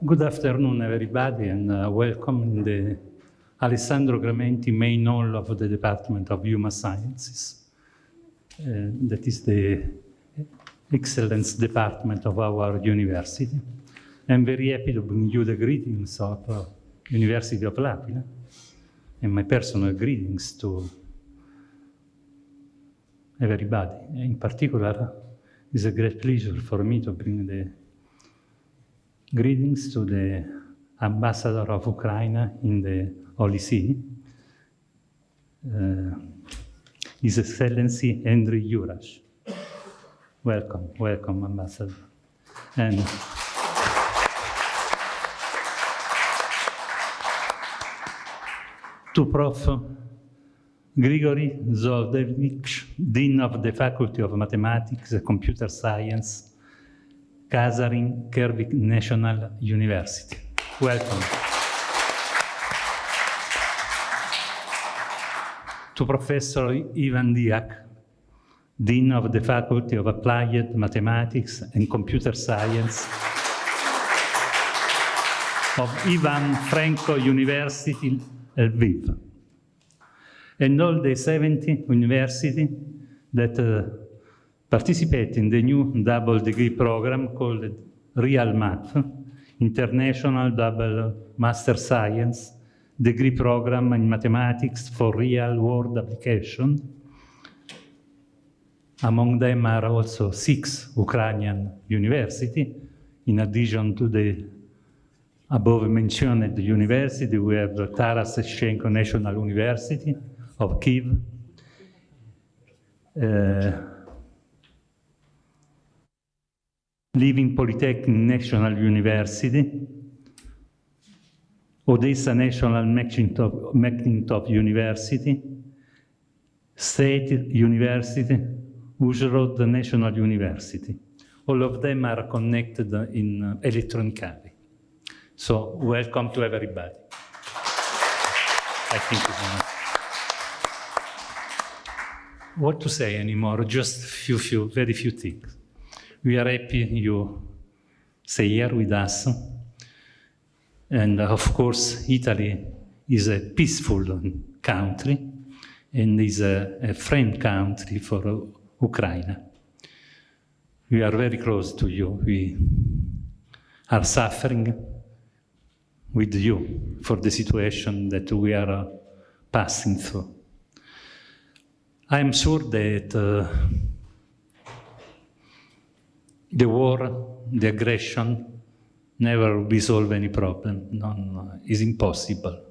Good afternoon, everybody, and welcome in the Alessandro Gramenti main hall of the Department of Human Sciences. That is the excellence department of our university. I'm very happy to bring you the greetings of University of L'Aquila and my personal greetings to everybody. In particular, it's a great pleasure for me to bring the greetings to the ambassador of Ucraina in the Holy See, His Excellency Andriy Yurash. Welcome, welcome, Ambassador. And to Prof. Grigory Zoldevich, Dean of the Faculty of Mathematics and Computer Science, Kazarin Kervik National University. Welcome. To Professor Ivan Diak, Dean of the Faculty of Applied Mathematics and Computer Science of Ivan Franko University, Lviv, and all the 70 universities that participate in the new double degree program called Real Math, International Double Master Science Degree Program in Mathematics for Real World Application. Among them are also 6 Ukrainian universities. In addition to the above mentioned university, we have Taras Shevchenko National University of Kyiv, Living Polytechnic National University, Odessa National Macintosh University, State University, Uzhhorod National University. All of them are connected in electronically. So welcome to everybody. I think it's enough. What to say anymore? Just very few things. We are happy you stay here with us. And of course, Italy is a peaceful country and is a friend country for Ucraina. We are very close to you. We are suffering with you for the situation that we are passing through. I am sure that the war, the aggression, never resolve any problem. None is impossible.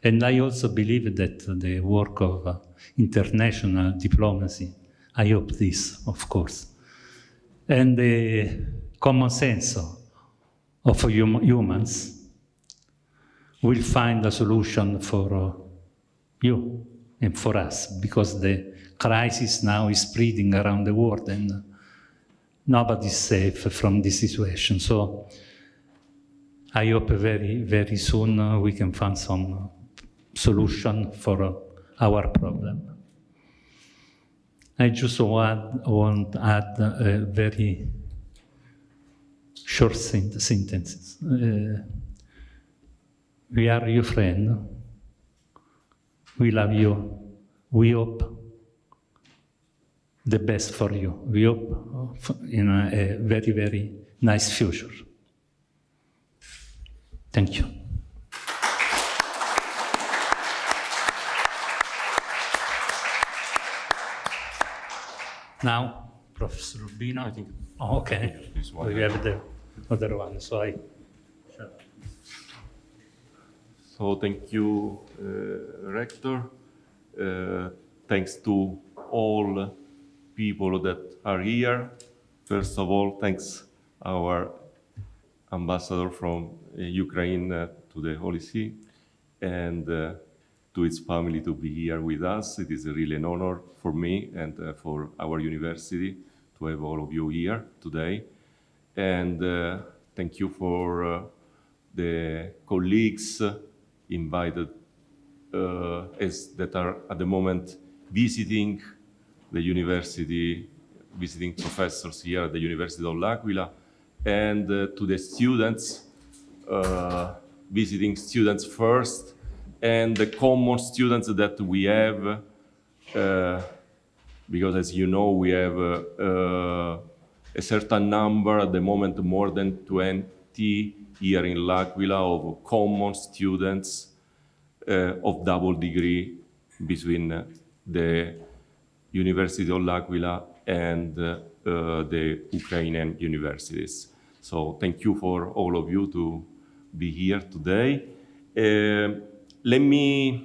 And I also believe that the work of international diplomacy, I hope this, of course, and the common sense of humans will find a solution for you and for us, because the crisis now is spreading around the world and nobody is safe from this situation. So I hope very, very soon we can find some solution for our problem. I just want to add a very short sentence. We are your friend. We love you. We hope the best for you. We hope in a very, very nice future. Thank you. Now, Professor Rubino, I think. Oh, okay. We have the other one. So So thank you, Rector. Thanks to all people that are here. First of all, thanks our ambassador from Ukraine to the Holy See, and to his family to be here with us. It is really an honor for me and for our university to have all of you here today. And thank you for the colleagues invited that are at the moment visiting the university, visiting professors here at the University of L'Aquila, and to the students visiting students first, and the common students that we have, because as you know, we have a certain number, at the moment more than 20 here in dell'Aquila, of common students of double degree between the University of dell'Aquila and the Ukrainian universities. So thank you for all of you to be here today. Let me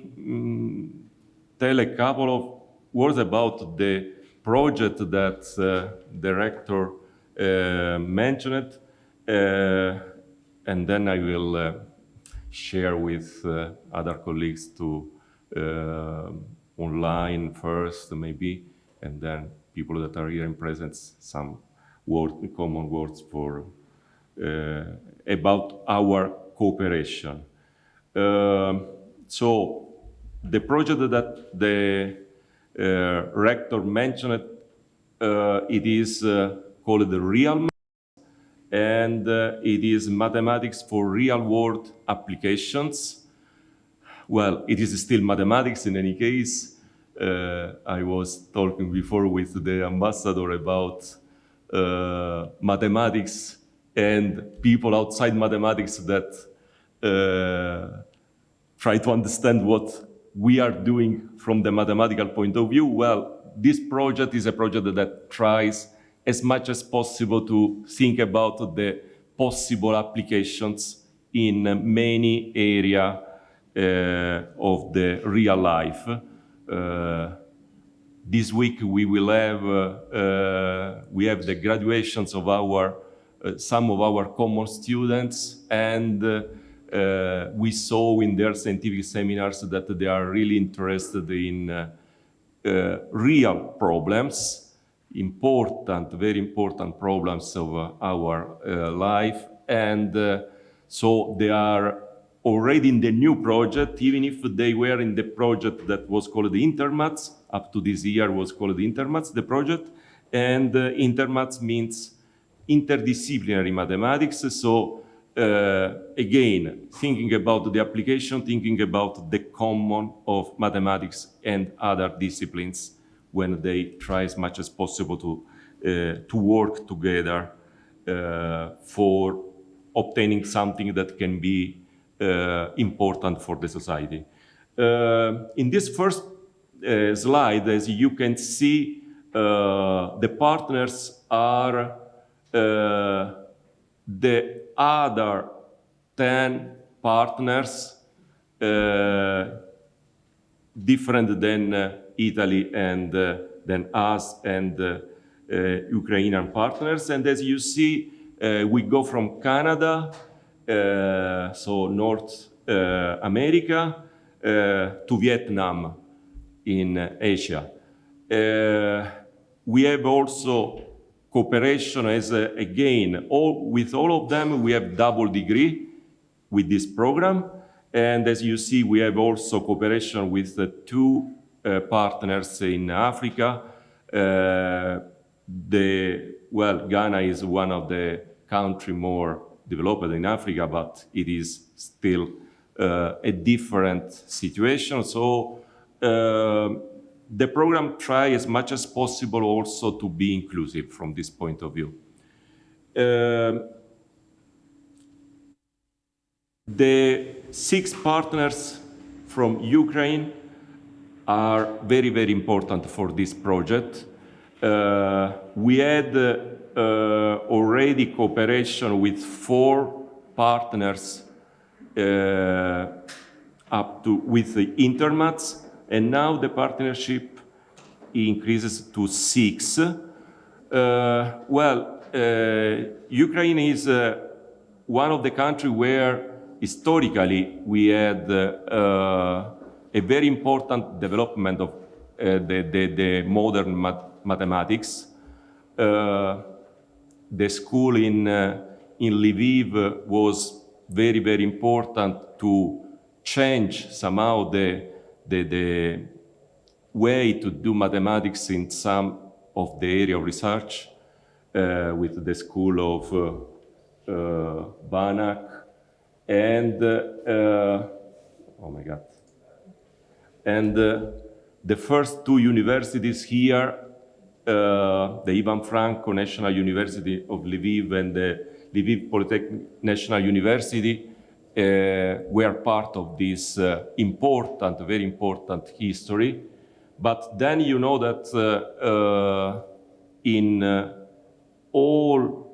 tell a couple of words about the project that the rector mentioned, and then I will share with other colleagues to online first, maybe, and then people that are here in presence, some common words for about our cooperation. So the project that the rector mentioned, it is called the Real, and it is mathematics for real-world applications. Well, it is still mathematics in any case. I was talking before with the ambassador about mathematics and people outside mathematics that try to understand what we are doing from the mathematical point of view. Well, this project is a project that tries as much as possible to think about the possible applications in many areas of the real life. This week we will have the graduations of some of our common students, and we saw in their scientific seminars that they are really interested in real problems, very important problems of our life, and so they are already in the new project, even if they were in the project that was called the Intermaths. Up to this year was called the Intermaths, the project, and Intermaths means interdisciplinary mathematics. So again, thinking about the application, thinking about the common of mathematics and other disciplines when they try as much as possible to work together for obtaining something that can be important for the society. In this first slide, as you can see, the partners are the other 10 partners, different than Italy and than us and Ukrainian partners. And as you see, we go from Canada, so North America, to Vietnam in Asia. We have also cooperation as, again, with all of them, we have double degree with this program. And as you see, we have also cooperation with the two partners in Africa. Ghana is one of the countries more developed in Africa, but it is still a different situation. So the program tries as much as possible also to be inclusive from this point of view. The 6 partners from Ukraine are very, very important for this project. We had already cooperation with 4 partners with the Intermaths, and now the partnership increases to 6. Ukraine is one of the countries where historically we had a very important development of the modern mathematics. The school in Lviv was very, very important to change somehow the way to do mathematics in some of the area of research, with the school of Banak And oh my God. And the first two universities here, the Ivan Franko National University of Lviv and the Lviv Polytechnic National University, were part of this important, very important history. But then you know that in all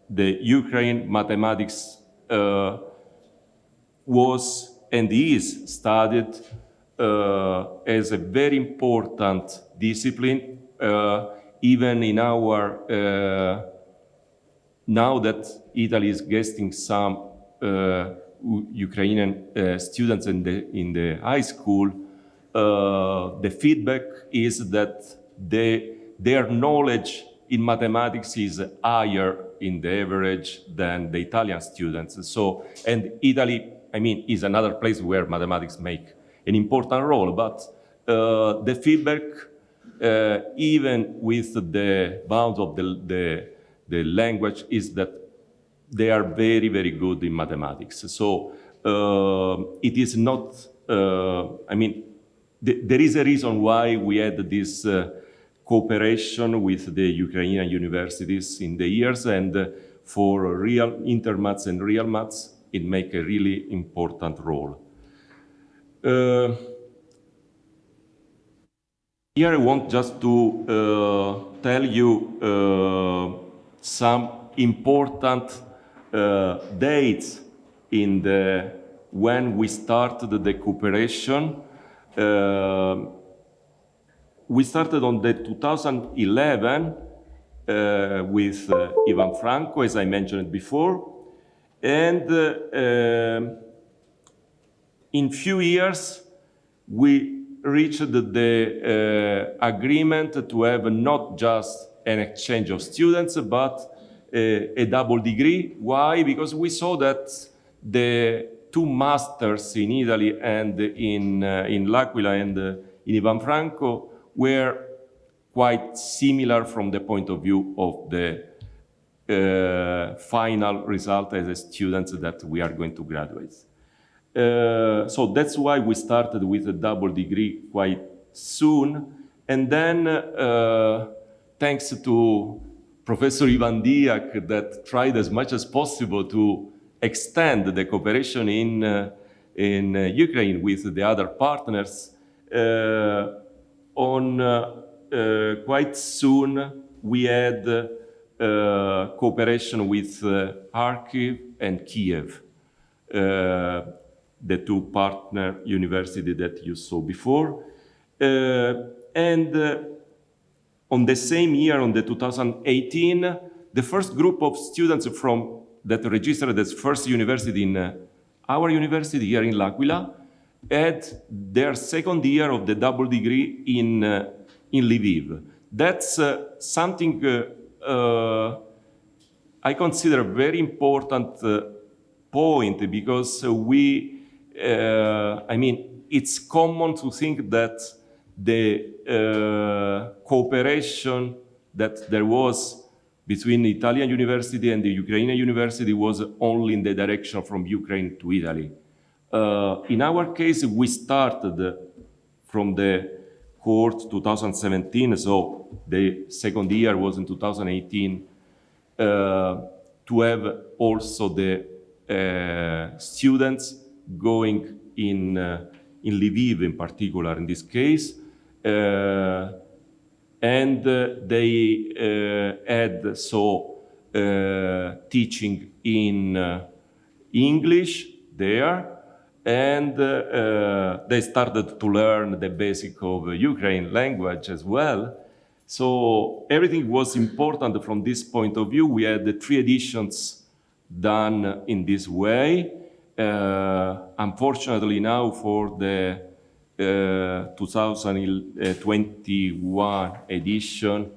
the Ukraine mathematics was and is studied as a very important discipline, even in our, now that Italy is getting some Ukrainian students in the high school, the feedback is that their knowledge in mathematics is higher in the average than the Italian students. So, and Italy, I mean, is another place where mathematics make an important role, but the feedback, even with the bounds of the language, is that they are very, very good in mathematics. So it is not, I mean, there is a reason why we had this cooperation with the Ukrainian universities in the years, and for real intermaths and real maths, it makes a really important role. Here I want just to tell you some important dates in when we started the cooperation. We started on the 2011 with Ivan Franko, as I mentioned before, and in few years we reached the agreement to have not just an exchange of students, but a double degree. Why? Because we saw that the two masters in Italy and in L'Aquila and in Ivan Franko were quite similar from the point of view of the final result as a students that we are going to graduate. So that's why we started with a double degree quite soon. And then, thanks to Professor Ivan Diak, that tried as much as possible to extend the cooperation in Ukraine with the other partners, quite soon we had cooperation with Kharkiv and Kiev, the two partner universities that you saw before. And on the same year, on the 2018, the first group of students that registered as first university in our university here in L'Aquila had their second year of the double degree in Lviv. That's something I consider a very important point, because I mean, it's common to think that the cooperation that there was between the Italian university and the Ukrainian university was only in the direction from Ukraine to Italy. In our case, we started from the cohort 2017, so the second year was in 2018, to have also the students going in Lviv in particular in this case, and they had teaching in English there, and they started to learn the basic of Ukrainian language as well. So everything was important from this point of view. We had the 3 editions done in this way. Unfortunately now for the 2021 edition,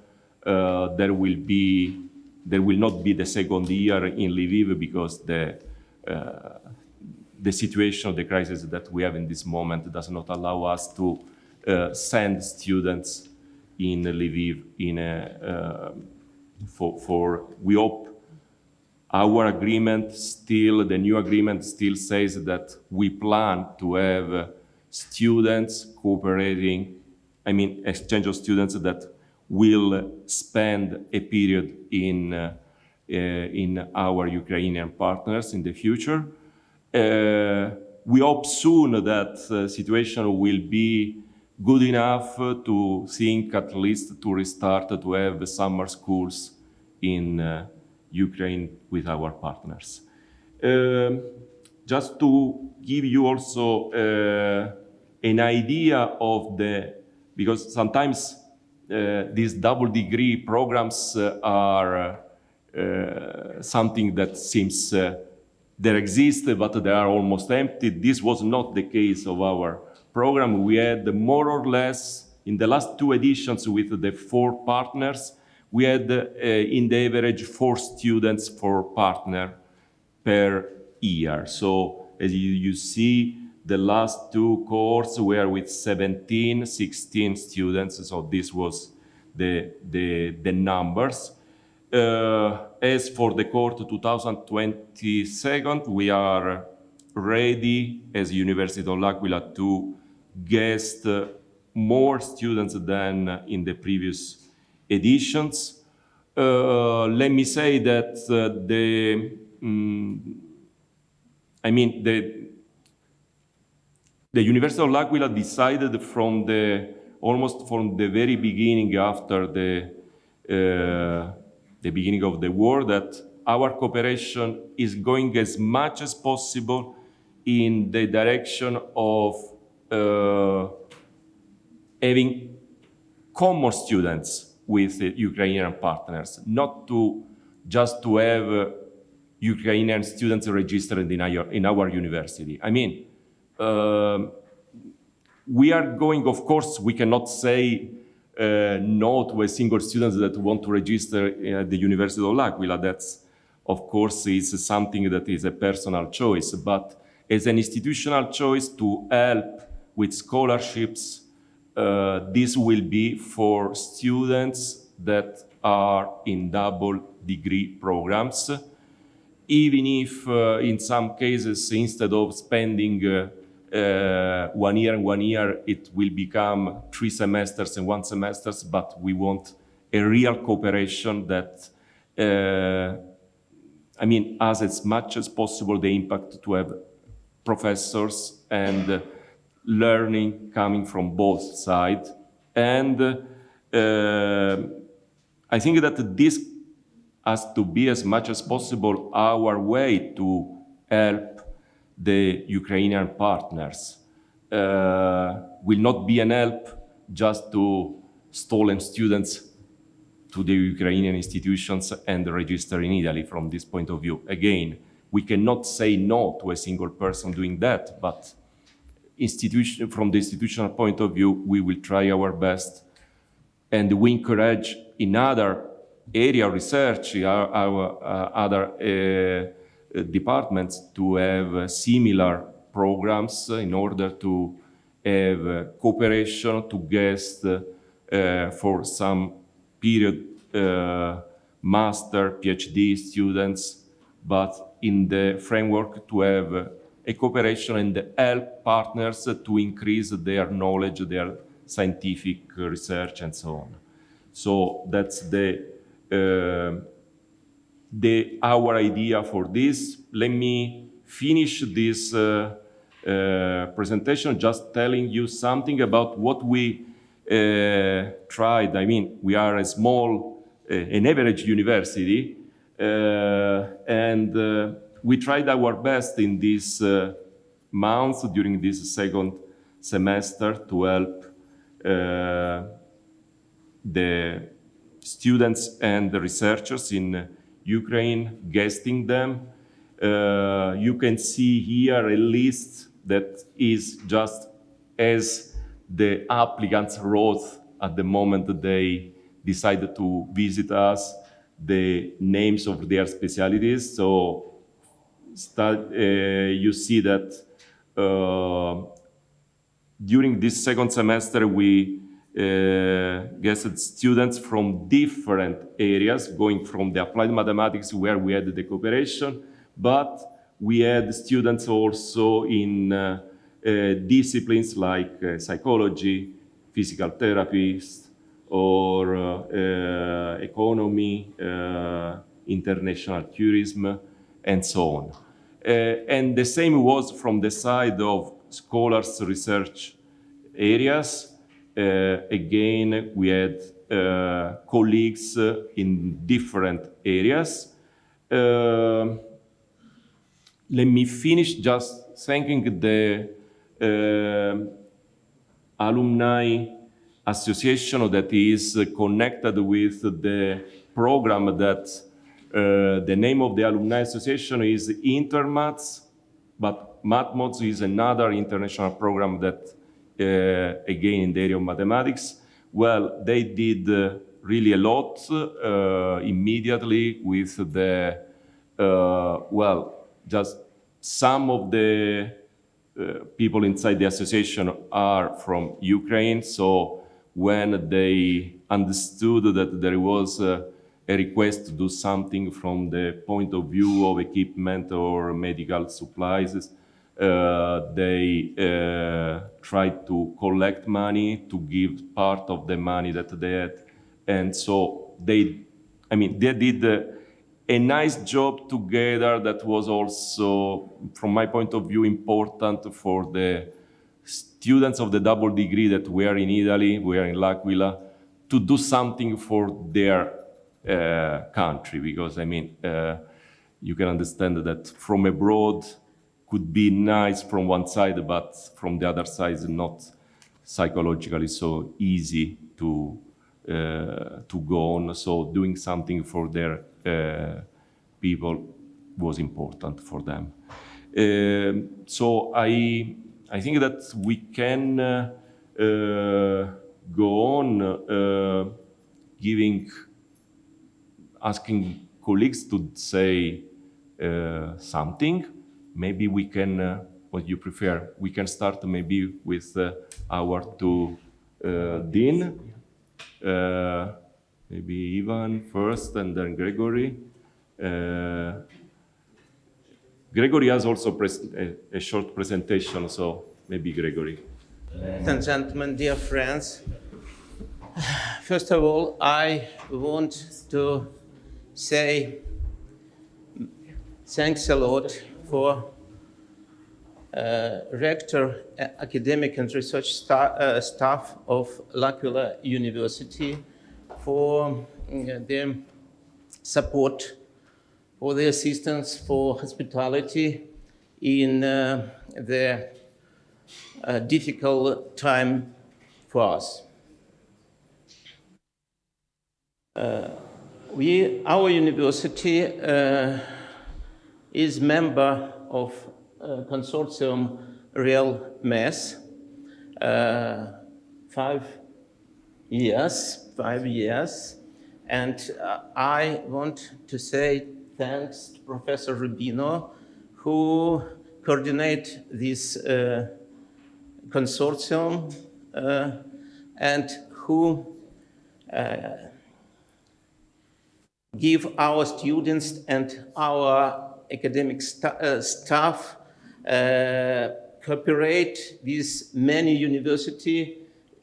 there will not be the second year in Lviv, because the situation of the crisis that we have in this moment does not allow us to send students in Lviv we hope our agreement still, the new agreement still says that we plan to have students cooperating, exchange of students that will spend a period in our Ukrainian partners in the future. We hope soon that the situation will be good enough to think at least to restart to have summer schools in Ukraine with our partners. Just to give you also an idea of because sometimes these double degree programs are something that seems there exist, but they are almost empty. This was not the case of our program. We had more or less, in the last 2 editions with the 4 partners, we had in the average 4 students per partner per year. So as you see, the last 2 cohorts were with 17, 16 students. So this was the numbers. As for the cohort 2022, we are ready as Università dell'Aquila to guest more students than in the previous editions. Let me say that the Università dell'Aquila decided almost from the very beginning, after the beginning of the war, that our cooperation is going as much as possible in the direction of having common students with Ukrainian partners, not just to have Ukrainian students registered in our university. We are going, of course, we cannot say no to a single student that want to register at the University of L'Aquila. That's, of course, is something that is a personal choice, but as an institutional choice to help with scholarships, this will be for students that are in double degree programs, even if in some cases, instead of spending 1 year and 1 year, it will become 3 semesters and 1 semester, but we want a real cooperation that has as much as possible the impact to have professors and learning coming from both sides. And I think that this has to be as much as possible our way to help the Ukrainian partners. Will not be an help just to stolen students to the Ukrainian institutions and register in Italy from this point of view. Again, we cannot say no to a single person doing that, but from the institutional point of view, we will try our best, and we encourage in other area of research, our other departments to have similar programs in order to have cooperation to guest for some period master, PhD students, but in the framework to have a cooperation and help partners to increase their knowledge, their scientific research, and so on. So that's our idea for this. Let me finish this presentation just telling you something about what we tried. We are a small, an average university, and we tried our best in this month, during this second semester, to help the students and the researchers in Ukraine, guesting them. You can see here a list that is just as the applicants wrote at the moment that they decided to visit us, the names of their specialties. So you see that during this second semester we guest students from different areas, going from the applied mathematics where we had the cooperation, but we had students also in disciplines like psychology, physical therapists, or economy, international tourism, and so on. And the same was from the side of scholars' research areas. Again, we had colleagues in different areas. Let me finish just thanking the alumni association that is connected with the program that the name of the alumni association is Intermaths, but MathMods is another international program that, again, in the area of mathematics. Well, they did really a lot immediately with the, just some of the people inside the association are from Ukraine, so when they understood that there was a request to do something from the point of view of equipment or medical supplies, they tried to collect money to give part of the money that they had. And so they did a nice job together that was also, from my point of view, important for the students of the double degree that were in Italy, were in dell'Aquila, to do something for their country, because you can understand that from abroad could be nice from one side, but from the other side not psychologically so easy to go on. So doing something for their people was important for them. So I think that we can go on asking colleagues to say something. Maybe we can, what you prefer, we can start maybe with our two dean. Maybe Ivan first and then Gregory. Gregory has also a short presentation, so maybe Gregory. Ladies and gentlemen, dear friends, first of all, I want to say thanks a lot for rector, academic and research staff of dell'Aquila University for their support, for the assistance, for hospitality in the difficult time for us. Our university is member of consortium Real Math, 5 years, and I want to say thanks to Professor Rubino, who coordinates this consortium and who give our students and our academic staff cooperate with many universities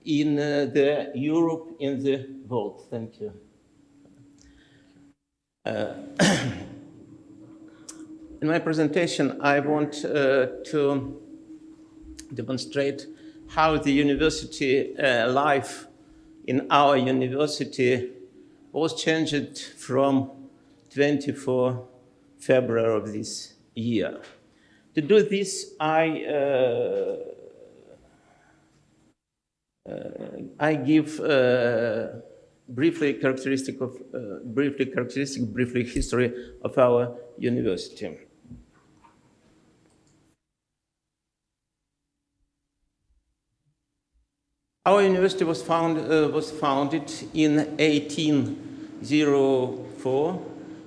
in the Europe, in the world. Thank you. In my presentation, I want to demonstrate how the university life in our university was changed from 24 February of this year. To do this, I give briefly history of our university. Our university was founded in 1804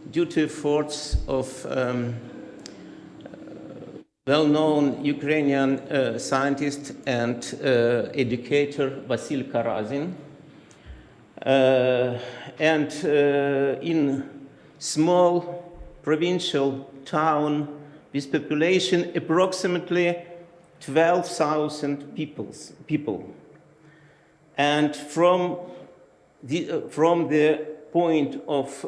due to efforts of well-known Ukrainian scientist and educator Vasil Karazin. And in small provincial town with population approximately 12,000 people. And from the point of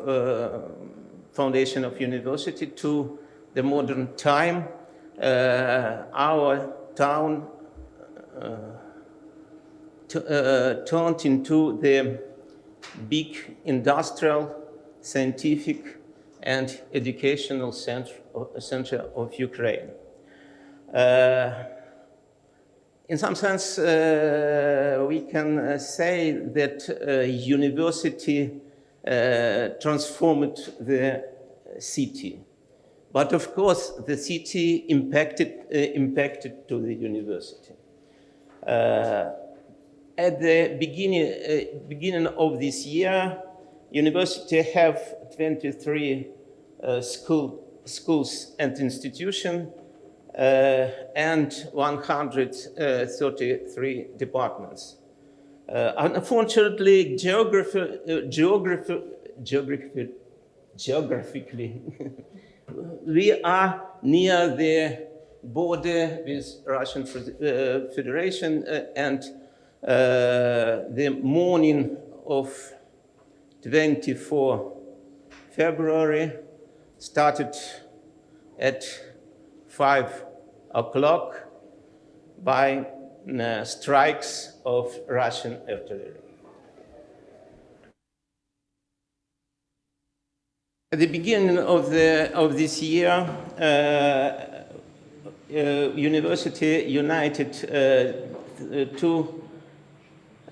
foundation of university to the modern time, our town turned into the big industrial, scientific, and educational center of Ukraine. In some sense, we can say that university transformed the city. But of course, the city impacted to the university. At the beginning of this year, university have 23 schools and institutions and 133 departments. Unfortunately, geographically, we are near the border with Russian Federation, and the morning of 24 February started at 5 o'clock by strikes of Russian artillery. At the beginning of this year, university united to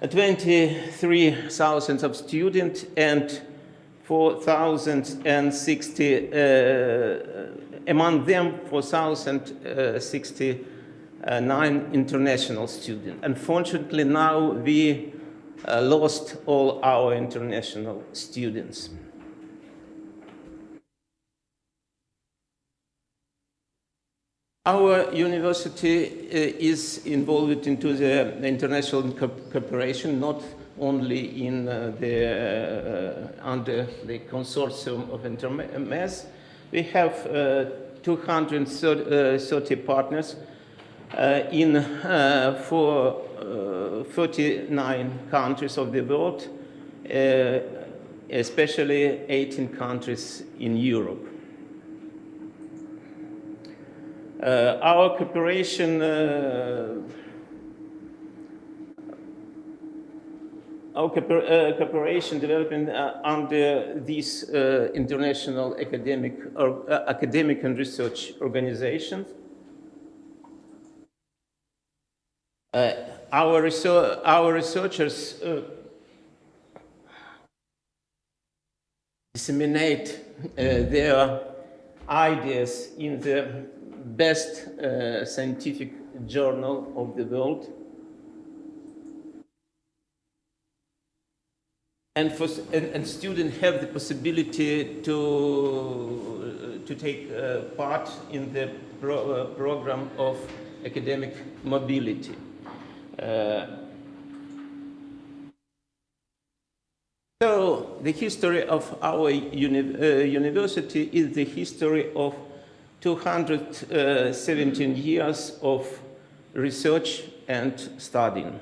23,000 of students and 4,060, among them 4,069 international students. Unfortunately, now we lost all our international students. Our university is involved into the international cooperation, not only in under the consortium of InterMES. We have 230 partners in 49 countries of the world, especially 18 countries in Europe. Our cooperation development under these international academic and research organizations. Our researchers disseminate their ideas in the best scientific journal of the world. And students have the possibility to take part in the program of academic mobility. So the history of our university is the history of 217 years of research and studying.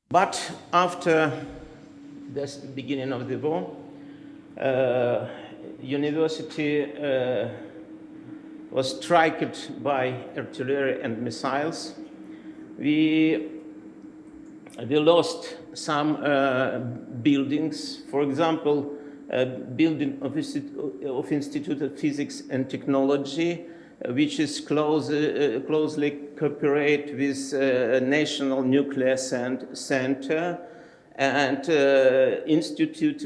But after the beginning of the war, university was struck by artillery and missiles. We lost some buildings. For example, building of Institute of Physics and Technology, which is closely cooperate with National Nuclear Center and institute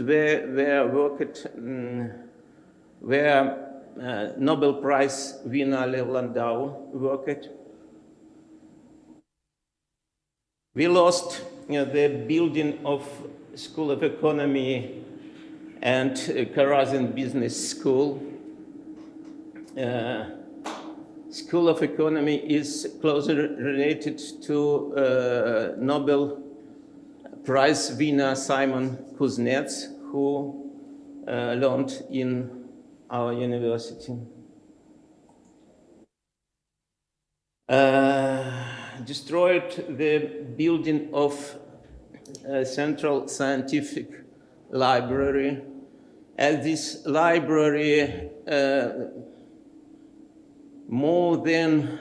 where Nobel Prize winner Lev Landau worked. We lost the building of School of Economy and Karazin Business School. School of Economy is closely related to Nobel Prize winner Simon Kuznets, who learned in our university. Destroyed the building of Central Scientific Library. At this library, more than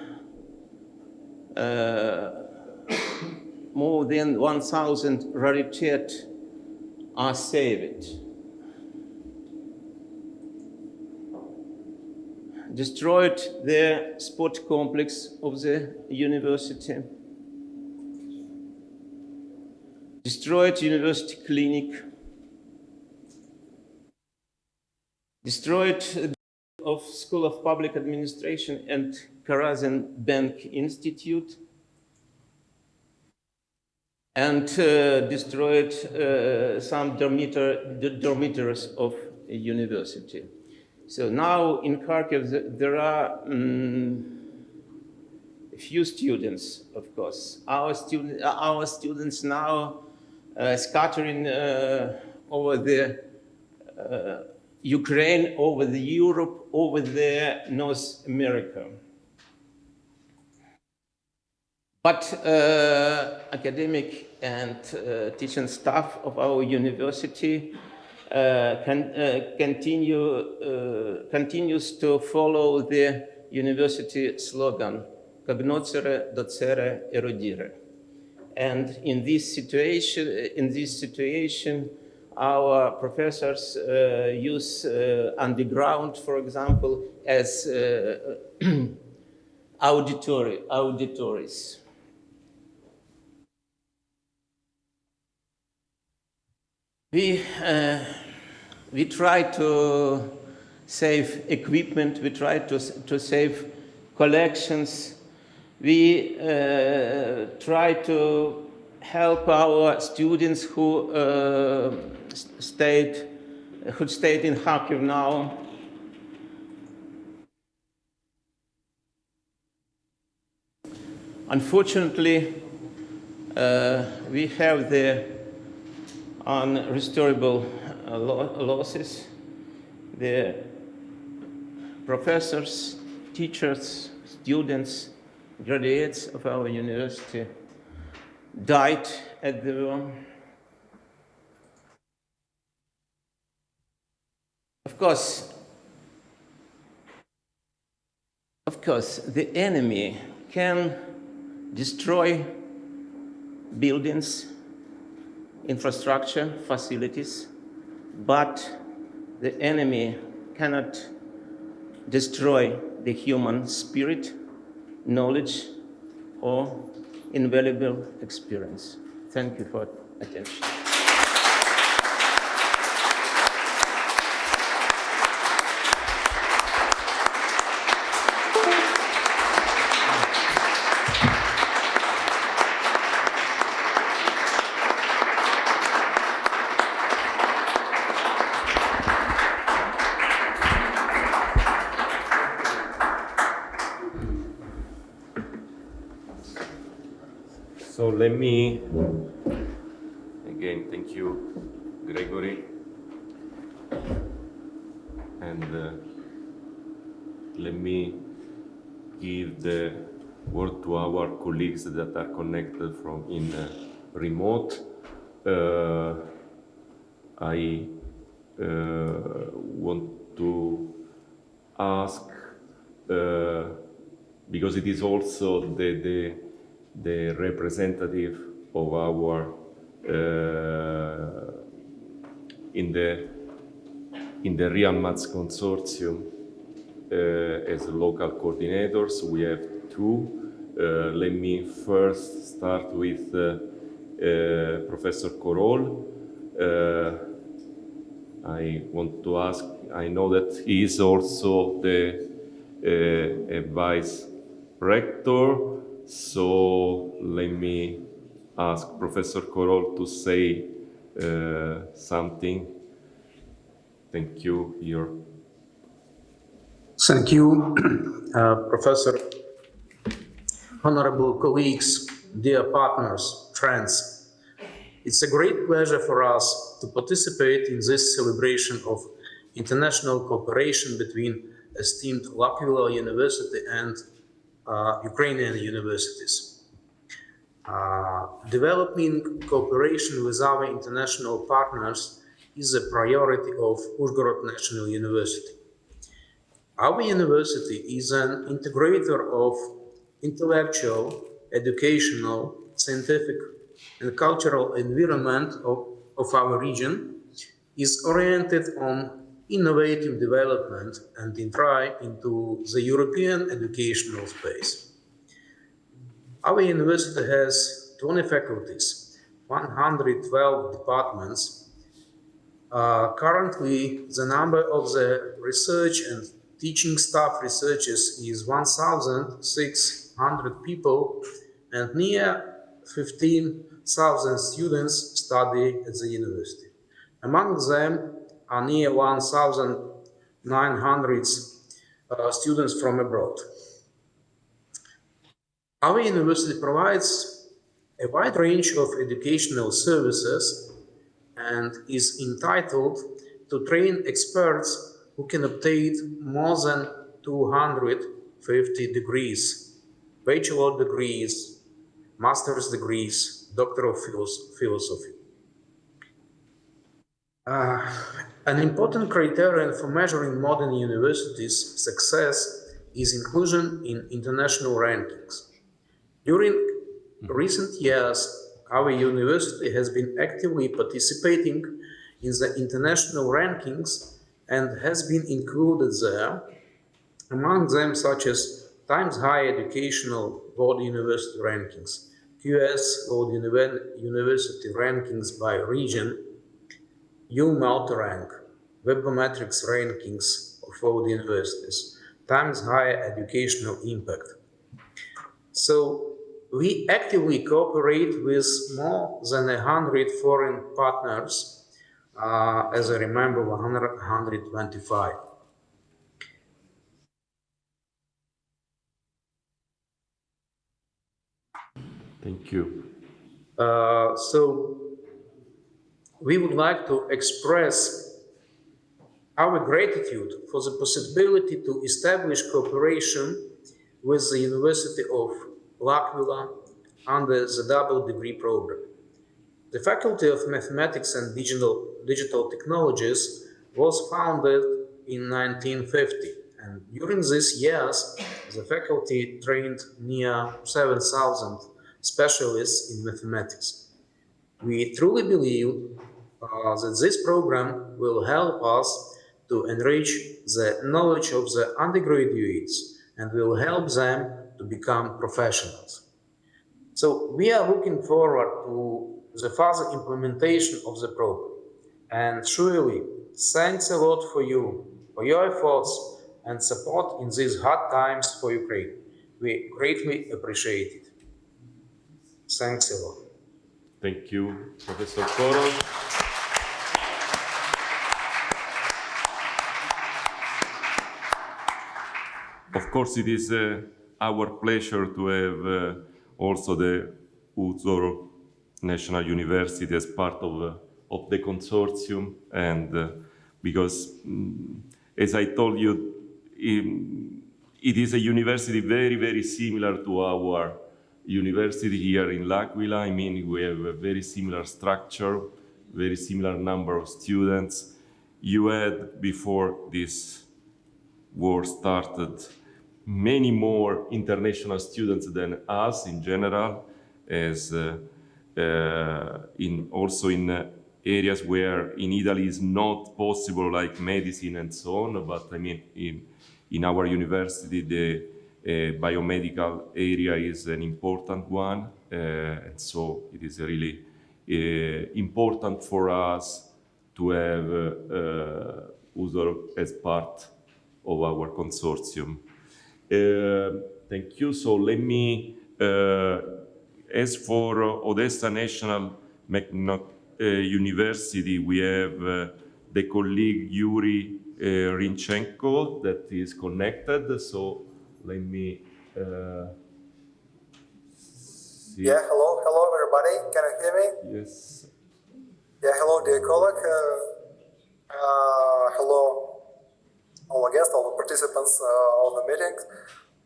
1,000 rarities are saved. Destroyed the sport complex of the university. Destroyed university clinic. Destroyed of School of Public Administration and Karazin Bank Institute, and destroyed some dormitories of a university. So now in Kharkiv there are few students, of course. Our students now scattering over the Ukraine, over the Europe, over the North America. But academic and teaching staff of our university continues to follow the university slogan, cognoscere, docere, erudire. And in this situation, our professors use underground, for example, as auditories. We try to save equipment, we try to save collections, we try to help our students who stayed in Kharkiv now. Unfortunately, we have the unrestorable losses. The professors, teachers, students, graduates of our university died at the war. Of course, the enemy can destroy buildings, infrastructure, facilities, but the enemy cannot destroy the human spirit, knowledge, or invaluable experience. Thank you for attention. So let me, again, thank you, Gregory. And let me give the word to our colleagues that are connected from in remote. I want to ask, because it is also the representative of our in the Real Maths Consortium as local coordinators. We have two. Let me first start with Professor Korol. I want to ask, I know that he is also the vice rector. So let me ask Professor Korol to say something. Thank you. Thank you, Professor. Honorable colleagues, dear partners, friends. It's a great pleasure for us to participate in this celebration of international cooperation between esteemed dell'Aquila University and Ukrainian universities. Developing cooperation with our international partners is a priority of Uzhhorod National University. Our university is an integrator of intellectual, educational, scientific, and cultural environment of our region, is oriented on innovative development and entry into the European educational space. Our university has 20 faculties, 112 departments. Currently, the number of the research and teaching staff researchers is 1,600 people, and near 15,000 students study at the university. Among them are near 1,900 students from abroad. Our university provides a wide range of educational services and is entitled to train experts who can obtain more than 250 degrees, bachelor degrees, master's degrees, Doctor of Philosophy. An important criterion for measuring modern universities' success is inclusion in international rankings. During recent years, our university has been actively participating in the international rankings and has been included there, among them such as Times Higher Educational World University Rankings, QS World University Rankings by region, U-Multirank, Webometrics Rankings of World Universities, Times Higher Educational Impact. So we actively cooperate with more than 100 foreign partners, as I remember, 125. Thank you. So we would like to express our gratitude for the possibility to establish cooperation with the University of dell'Aquila under the double degree program. The Faculty of Mathematics and Digital Technologies was founded in 1950, and during these years, the faculty trained near 7,000 specialists in mathematics. We truly believe that this program will help us to enrich the knowledge of the undergraduates and will help them to become professionals. So we are looking forward to the further implementation of the program. And surely, thanks a lot for you, for your efforts and support in these hard times for Ukraine. We greatly appreciate it. Thanks a lot. Thank you, Professor Koro. Of course, it is our pleasure to have also the Uzhhorod National University as part of the consortium, and because, as I told you, it is a university very, very similar to our university here in dell'Aquila. I mean, we have a very similar structure, very similar number of students. You had, before this war started, many more international students than us in general, as also in areas where in Italy is not possible, like medicine and so on. But I mean, in our university, the biomedical area is an important one, and so it is really important for us to have Uzhhorod as part of our consortium. Thank you. So let me, as for Odessa National University, we have the colleague Yuri Rinchenko that is connected. So let me see. Yeah, hello everybody. Can you hear me? Yes. Yeah, hello dear colleague. Hello all the guests, all the participants of the meeting.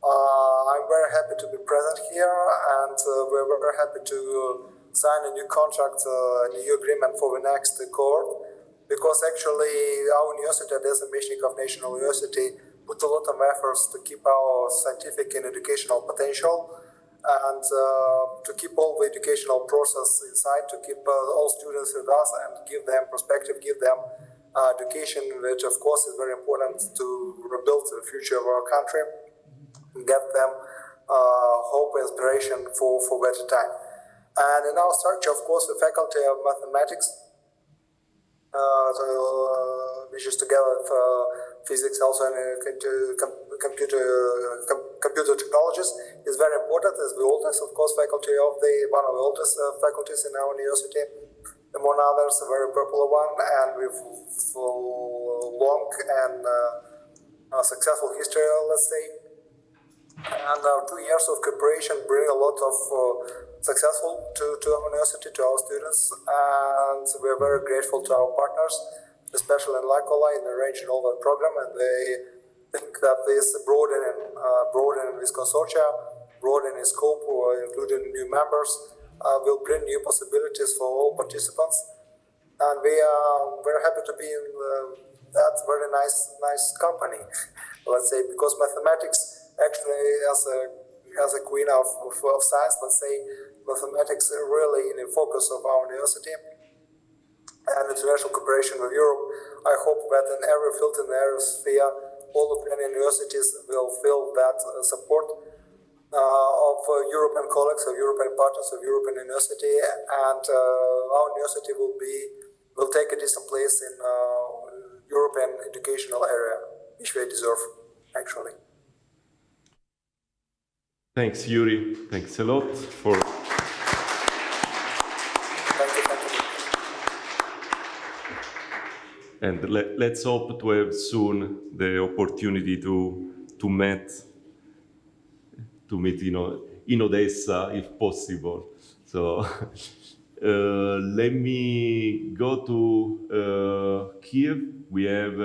I'm very happy to be present here, and we're very happy to sign a new contract, a new agreement for the next cohort, because actually our university, as a Meshnikov National University, put a lot of efforts to keep our scientific and educational potential, and to keep all the educational process inside, to keep all students with us and give them perspective, give them education, which of course is very important to rebuild the future of our country, get them hope, inspiration for better time. And in our structure, of course, the faculty of mathematics, which is together with physics, also in computer technologies, is very important. As the oldest, of course, faculty of one of the oldest faculties in our university, among others, a very popular one, and with long and successful history, let's say. And 2 years of cooperation bring a lot of successful to our university, to our students, and we are very grateful to our partners, especially in dell'Aquila, in arranging all that program, and they think that this broadening this consortia, broadening its scope, including new members, will bring new possibilities for all participants, and we are very happy to be in that very nice company, let's say, because mathematics actually as a queen of science, let's say, mathematics are really in the focus of our university and international cooperation with Europe. I hope that in every field, in every sphere, all Ukrainian universities will feel that support of European colleagues, of European partners, of European university, and our university will take a decent place in European educational area, which they deserve, actually. Thanks, Yuri. Thanks a lot for. Thank you. And let's hope to have soon the opportunity to meet in Odessa, if possible. So let me go to Kiev. We have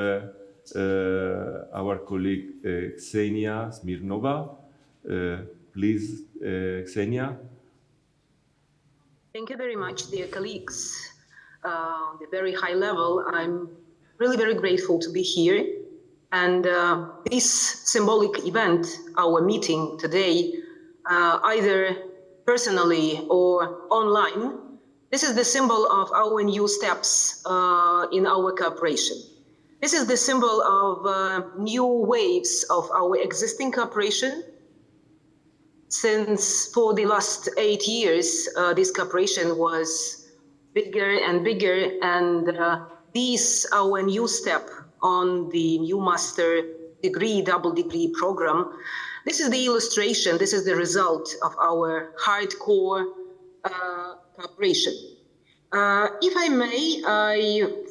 our colleague Ksenia Smirnova. Please, Ksenia. Thank you very much, dear colleagues. The very high level, I'm really very grateful to be here. And this symbolic event, our meeting today, either personally or online, this is the symbol of our new steps in our cooperation. This is the symbol of new waves of our existing cooperation. Since for the last 8 years, this cooperation was bigger and bigger, and this our new step on the new master degree, double degree program. This is the illustration, this is the result of our hardcore cooperation. If I may,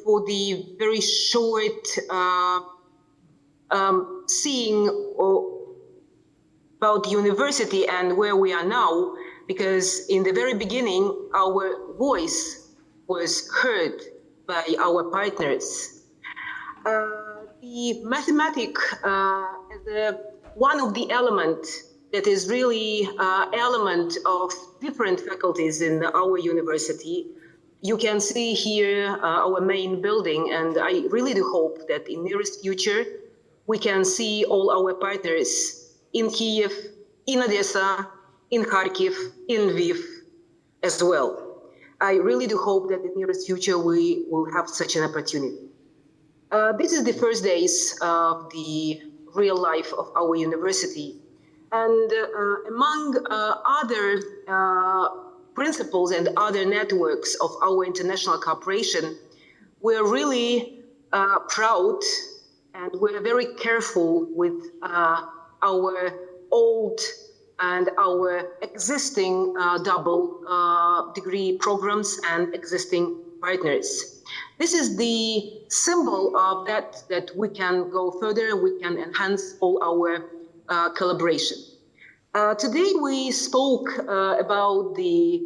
for the very short seeing about the university and where we are now, because in the very beginning, our voice was heard by our partners. The mathematics is one of the elements that is really element of different faculties in our university. You can see here our main building, and I really do hope that in nearest future, we can see all our partners in Kiev, in Odessa, in Kharkiv, in Lviv as well. I really do hope that in the nearest future we will have such an opportunity. This is the first days of the real life of our university. And among other principles and other networks of our international cooperation, we're really proud and we're very careful with our old and our existing double degree programs and existing partners. This is the symbol of that we can go further, we can enhance all our collaboration. Today we spoke about the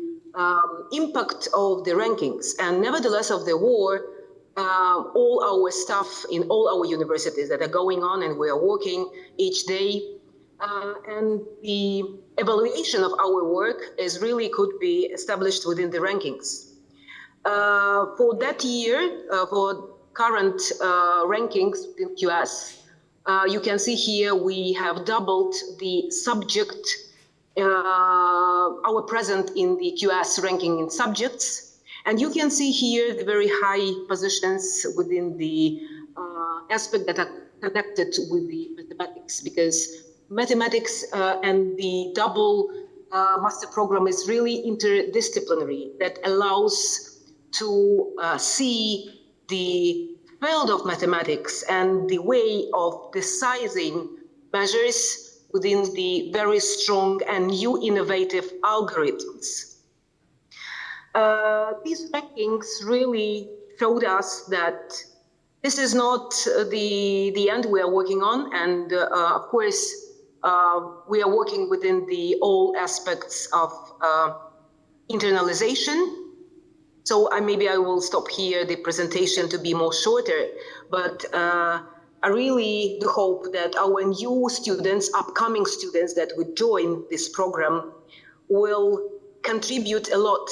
impact of the rankings, and nevertheless of the war, all our staff in all our universities that are going on, and we are working each day, and the evaluation of our work is really could be established within the rankings. For that year, for current rankings in QS, you can see here we have doubled the subject, our present in the QS ranking in subjects. And you can see here the very high positions within the aspect that are connected with the mathematics, because mathematics and the double master program is really interdisciplinary, that allows to see the field of mathematics and the way of decising measures within the very strong and new innovative algorithms. These rankings really showed us that this is not the end we are working on, and of course we are working within the all aspects of internalization. So maybe I will stop here the presentation to be more shorter, but I really do hope that our new students, upcoming students that would join this program, will contribute a lot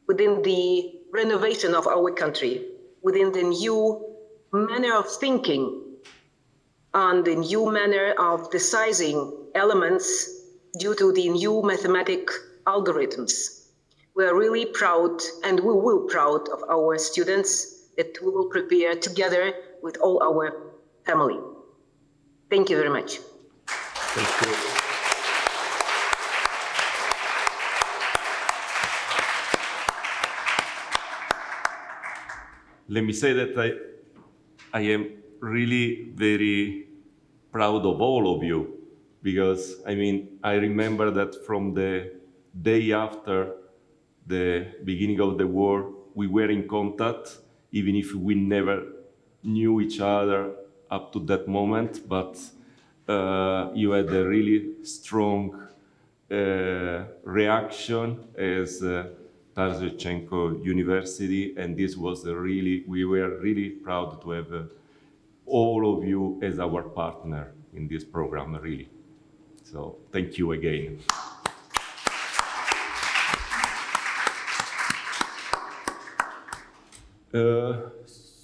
within the renovation of our country, within the new manner of thinking and the new manner of decising elements due to the new mathematic algorithms. We are really proud, and we will proud of our students that we will prepare together with all our family. Thank you very much. Thank you. Let me say that I am really very proud of all of you, because I remember that from the day after the beginning of the war, we were in contact, even if we never knew each other up to that moment, but you had a really strong reaction as Tarzhevchenko University, and this was we were really proud to have all of you as our partner in this program, really. So thank you again.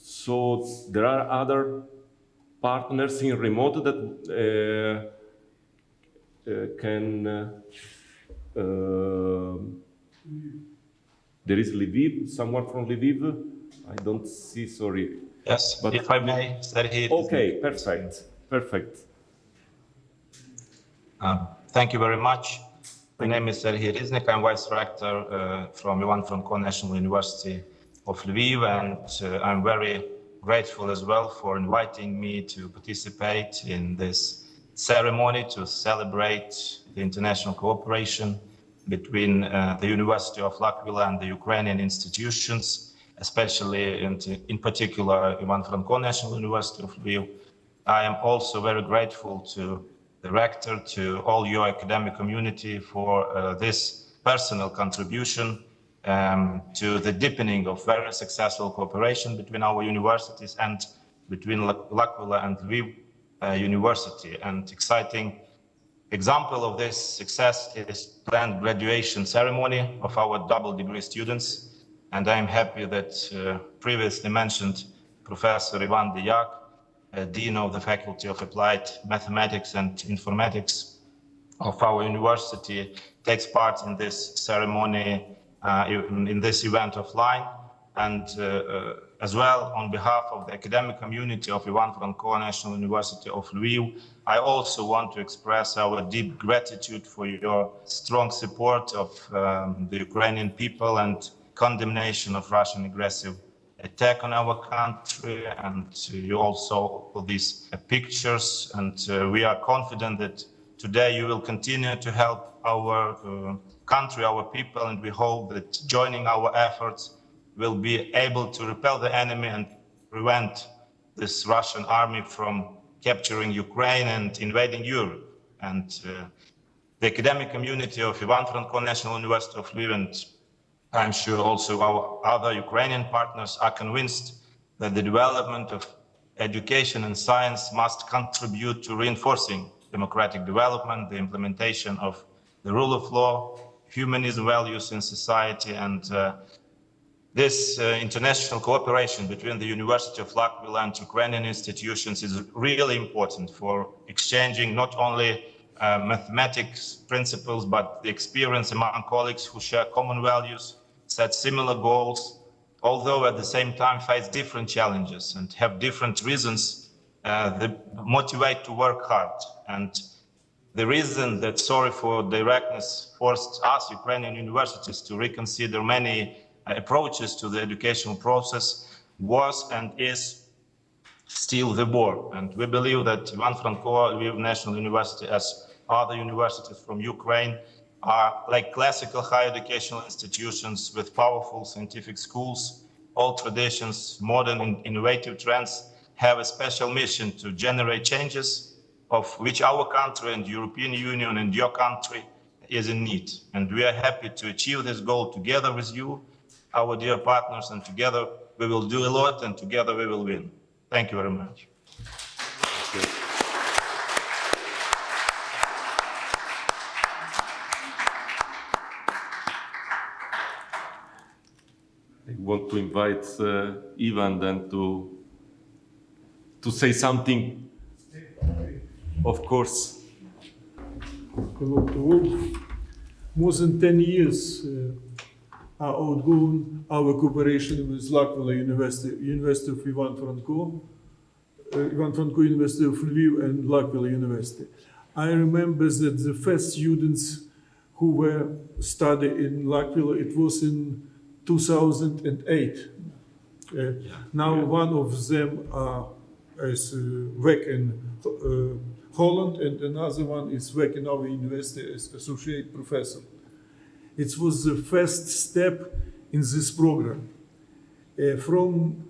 So there are other partners in remote that can. There is Lviv, someone from Lviv. I don't see. Sorry. Yes, but if I may, Serhiy. Okay, perfect. Thank you very much. My name is Serhiy Riznik. I'm Vice Rector from Ivan Franko National University of Lviv, and I'm very grateful as well for inviting me to participate in this ceremony to celebrate the international cooperation between the University of dell'Aquila and the Ukrainian Institutions, especially in particular Ivan Franko National University of Lviv. I am also very grateful to the rector, to all your academic community for this personal contribution to the deepening of very successful cooperation between our universities and between dell'Aquila and Lviv University. And exciting example of this success is planned graduation ceremony of our double degree students. And I'm happy that previously mentioned Professor Ivan Diak, Dean of the Faculty of Applied Mathematics and Informatics of our university, takes part in this ceremony, in this event offline. And as well, on behalf of the academic community of Ivan Franko National University of Lviv, I also want to express our deep gratitude for your strong support of the Ukrainian people and condemnation of Russian aggressive attack on our country. And you also put these pictures, and we are confident that today you will continue to help our country, our people, and we hope that joining our efforts, will be able to repel the enemy and prevent this Russian army from capturing Ukraine and invading Europe. And the academic community of Ivan Franko National University of Lviv, and I'm sure also our other Ukrainian partners, are convinced that the development of education and science must contribute to reinforcing democratic development, the implementation of the rule of law, humanism values in society, and this international cooperation between the University of L'Aquila and Ukrainian institutions is really important for exchanging not only mathematics principles, but the experience among colleagues who share common values, set similar goals, although at the same time face different challenges and have different reasons that motivate to work hard. And the reason that, sorry for directness, forced us, Ukrainian universities, to reconsider many approaches to the educational process was and is still the war. And we believe that Ivan Franko Lviv National University, as other universities from Ukraine, are like classical higher educational institutions with powerful scientific schools, old traditions, modern and innovative trends, have a special mission to generate changes of which our country and the European Union and your country is in need. And we are happy to achieve this goal together with you, our dear partners, and together we will do a lot, and together we will win. Thank you very much. I want to invite Ivan then to say something, of course. Hello to all. More than 10 years are outgoing our cooperation with L'Aquila University of Ivan Franko University of Lviv and L'Aquila University. I remember that the first students who were studying in L'Aquila, it was in 2008. Now one of them is work in Holland, and another one is working in our university as associate professor. It was the first step in this program. From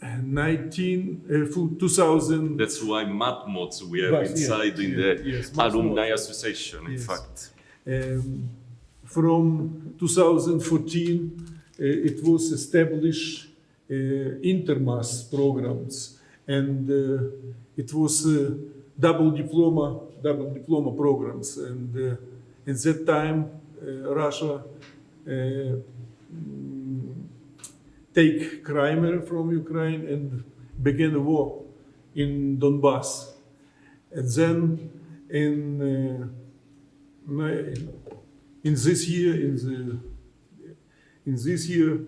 2000. That's why MatMods, we are inside in the alumni association, in fact. From 2014, it was established intermass programs, and it was double diploma programs. And at that time, Russia take Crimea from Ukraine and began a war in Donbass. And then in this year,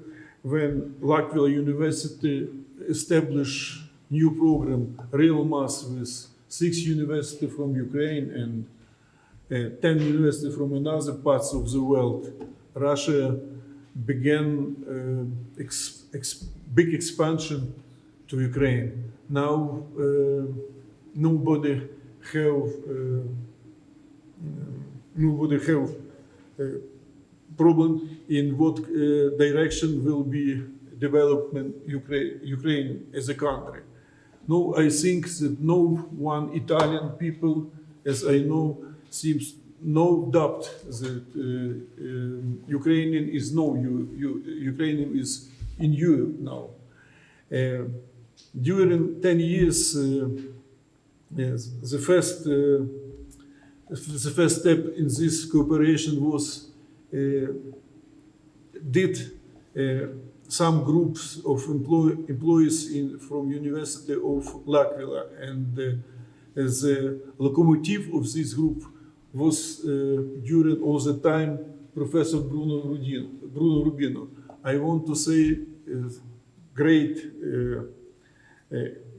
when L'Aquila University established new program, Real Mass, with 6 universities from Ukraine and 10 universities from another parts of the world, Russia began big expansion to Ukraine. Now nobody have problem in what direction will be development Ukraine as a country. No, I think that no one Italian people, as I know, seems no doubt that Ukrainian is Ukrainian is in Europe now. During 10 years, the first step in this cooperation was some groups of employees from University of L'Aquila, and the locomotive of this group was during all the time Professor Bruno Rubino. I want to say great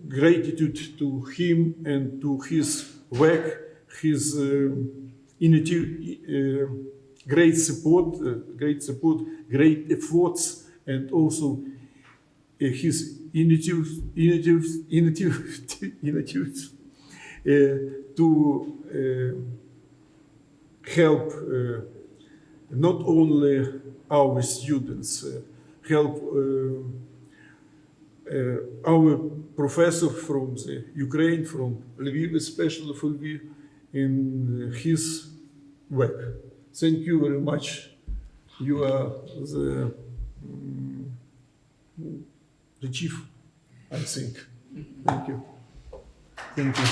gratitude to him and to his work, his great support, great efforts, and also his initiatives to help not only our students, help our professor from the Ukraine, from Lviv, especially from Lviv, in his work. Thank you very much. You are the chief, I think. Thank you. Thank you.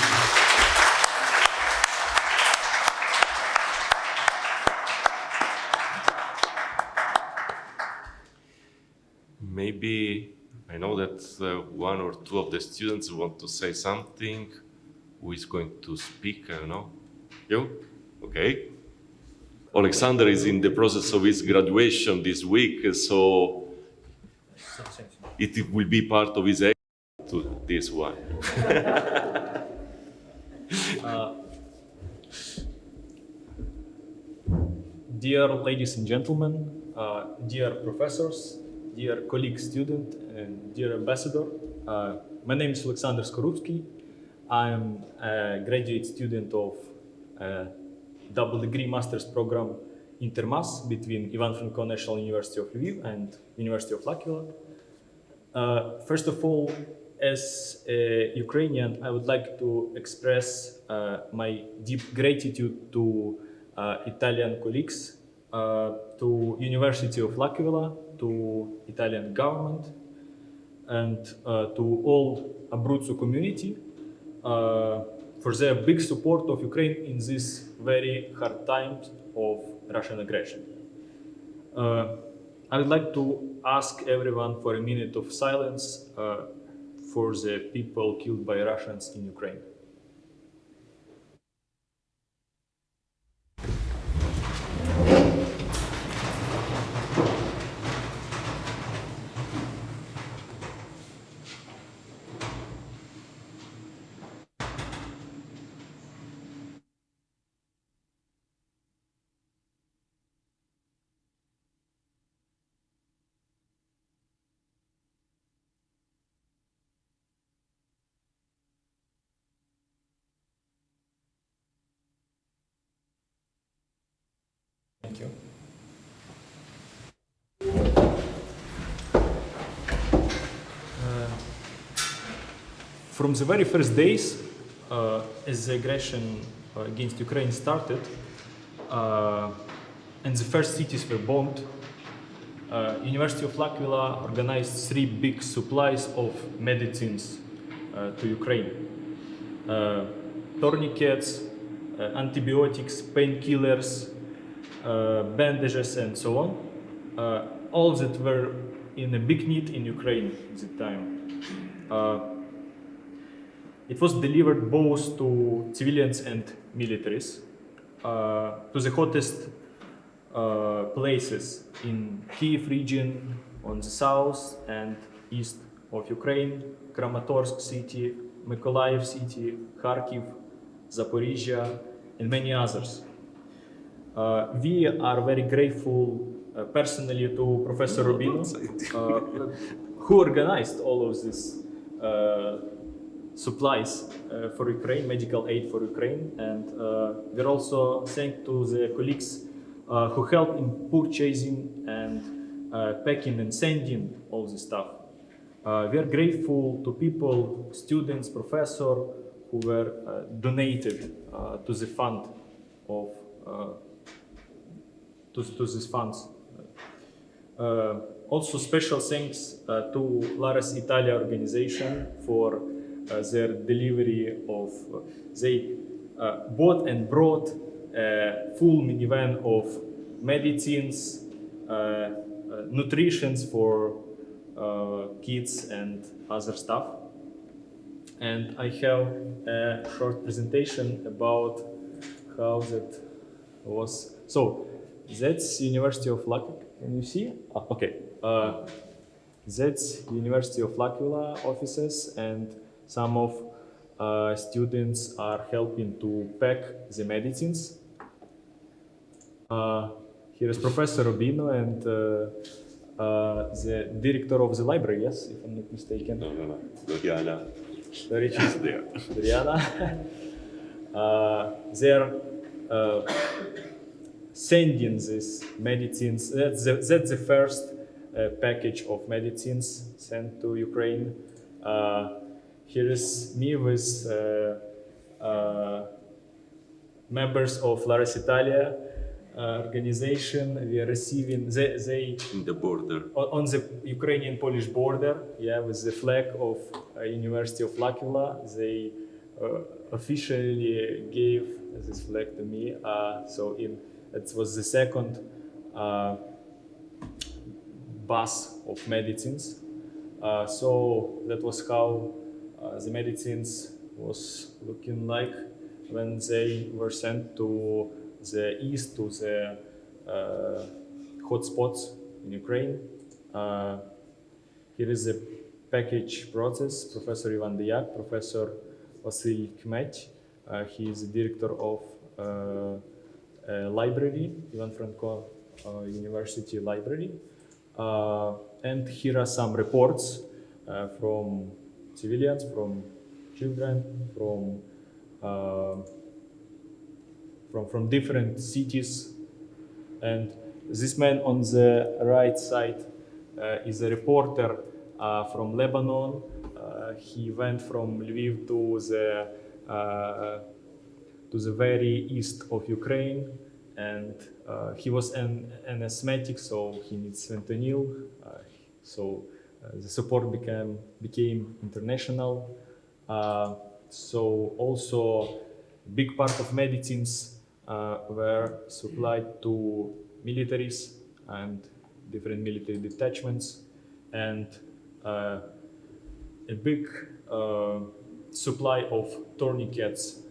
Maybe I know that one or two of the students want to say something. Who is going to speak? I don't know. You? Okay. Alexander is in the process of his graduation this week, so it will be part of his to this one. Dear ladies and gentlemen, dear professors, dear colleague student, and dear ambassador, my name is Alexander Skorupski. I'm a graduate student of a double degree master's program Intermas between Ivan Franko National University of Lviv and University of l'Aquila. First of all, as a Ukrainian, I would like to express my deep gratitude to Italian colleagues, to University of l'Aquila, to Italian government, and to all Abruzzo community for their big support of Ukraine in these very hard times of Russian aggression. I would like to ask everyone for a minute of silence for the people killed by Russians in Ukraine. Thank you. From the very first days, as the aggression against Ukraine started, and the first cities were bombed, University of l'Aquila organized 3 big supplies of medicines to Ukraine. Tourniquets, antibiotics, painkillers, bandages, and so on. All that were in a big need in Ukraine at the time. It was delivered both to civilians and militaries, to the hottest places in Kyiv region, on the south and east of Ukraine, Kramatorsk city, Mykolaiv city, Kharkiv, Zaporizhia, and many others. We are very grateful personally to Professor Rubino, who organized all of these supplies for Ukraine, medical aid for Ukraine, and we're also thankful to the colleagues who helped in purchasing and packing and sending all this stuff. We are grateful to people, students, professors who were donated to the fund of to these funds. Also special thanks to Lares Italia organization for their delivery of, they bought and brought a full minivan of medicines, nutrition for kids and other stuff. And I have a short presentation about how that was. So that's University of l'Aquila. Can you see? Oh, okay. That's University of l'Aquila offices, and some of students are helping to pack the medicines. Here is Professor Rubino and the director of the library, yes, if I'm not mistaken. No. Doriana. Doriana. They're sending these medicines. That's the first a package of medicines sent to Ukraine. Here is me with members of Lares Italia organization. We are receiving they In the border. on the Ukrainian-Polish border, with the flag of University of L'Aquila. They officially gave this flag to me. It was the second bus of medicines. So that was how the medicines was looking like when they were sent to the east, to the hotspots in Ukraine. Here is the package process. Professor Ivan Deyak, Professor Vasil Kmech, he is the director of a library, Ivan Franko University Library. And here are some reports from civilians, from children, from different cities. And this man on the right side is a reporter from Lebanon. He went from Lviv to the very east of Ukraine, and he was an asthmatic, so he needs fentanyl. The support became international. So also a big part of medicines were supplied to militaries and different military detachments, and a big supply of tourniquets,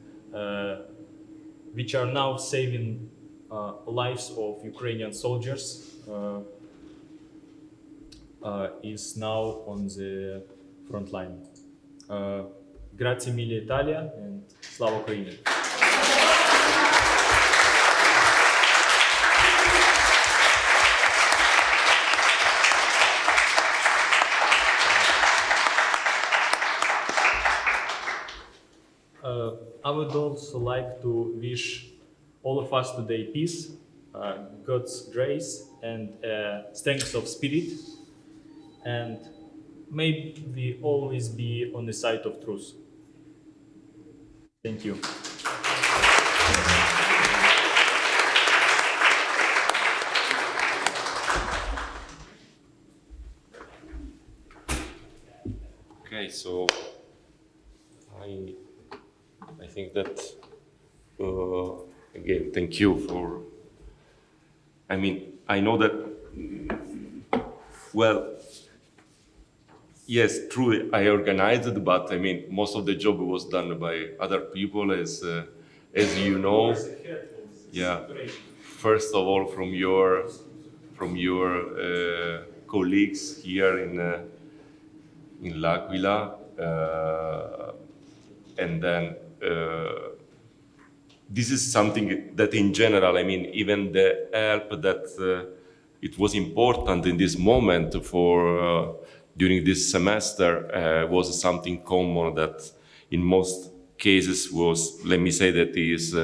which are now saving lives of Ukrainian soldiers, is now on the front line. Grazie mille Italia, and Slava Ukraini! I would also like to wish all of us today peace, God's grace, and strength of spirit, and may we always be on the side of truth. Thank you. Okay, so I think that again, thank you for. I know that. Well, yes, truly, I organized it, but most of the job was done by other people, as you know. Yeah. First of all, from your colleagues here in L'Aquila, and then this is something that, in general, even the help that it was important in this moment for. During this semester was something common that in most cases was, let me say, that is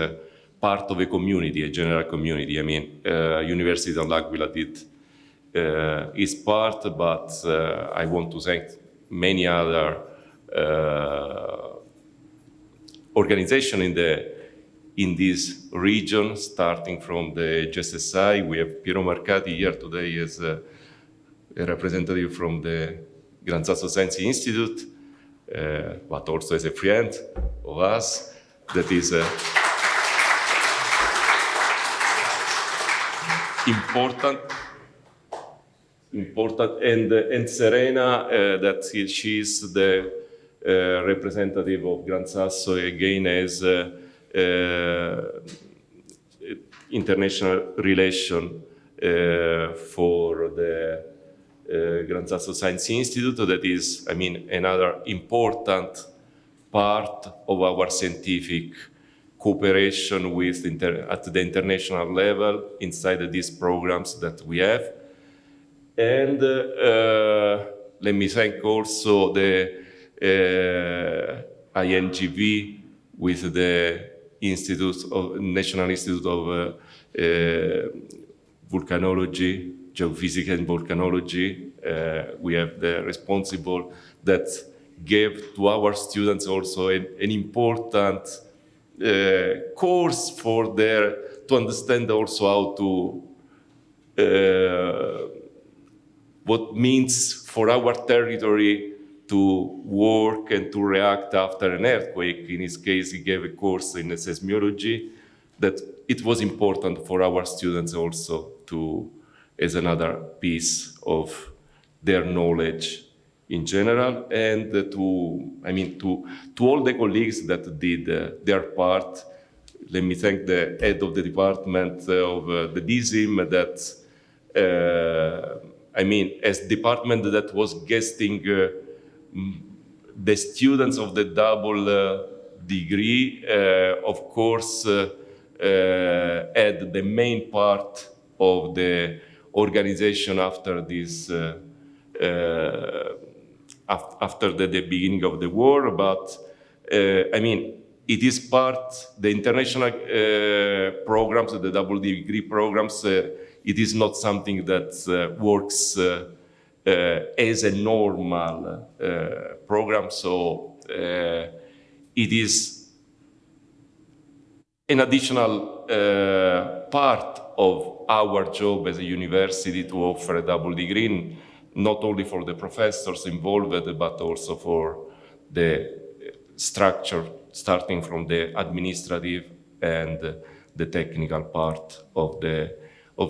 part of a community, a general community. University of L'Aquila did its part, but I want to thank many other organizations in this region, starting from the GSSI. We have Piero Marcati here today as a representative from the Gran Sasso Science Institute, but also as a friend of us. That is important, and Serena, that she is the representative of Gran Sasso again as international relation for the Gran Sasso Science Institute. That is, another important part of our scientific cooperation with at the international level inside these programs that we have. And let me thank also the INGV with the National Institute of Volcanology geophysics and volcanology. We have the responsible that gave to our students also an important course for to understand also how to what means for our territory to work and to react after an earthquake. In his case, he gave a course in seismology that it was important for our students also to, as another piece of their knowledge in general, and to all the colleagues that did their part. Let me thank the head of the department of the DISIM that, as department that was guesting the students of the double degree, of course, had the main part of the organization after this, after the beginning of the war. But it is part, the international programs, the double degree programs, it is not something that works as a normal program. So it is an additional part of our job as a university to offer a double degree, not only for the professors involved, but also for the structure, starting from the administrative and the technical part of the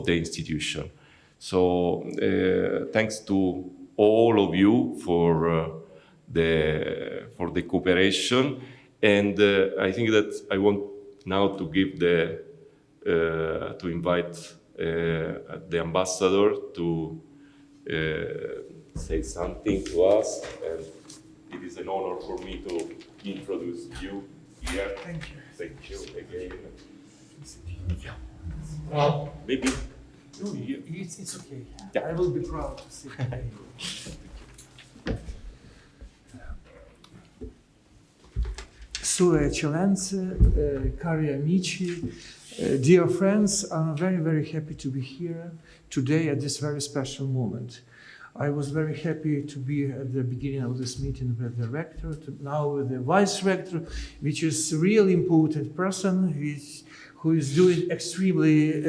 institution. So thanks to all of you for the cooperation, and I think that I want now to give to invite the ambassador to say something to us, and it is an honor for me to introduce you here. Thank you. Thank you again. No, Maybe it's okay. Yeah. I will be proud to see you. Sue eccellenze, cari amici, dear friends, I'm very, very happy to be here today at this very special moment. I was very happy to be at the beginning of this meeting with the rector, now with the vice rector, which is a really important person who is doing extremely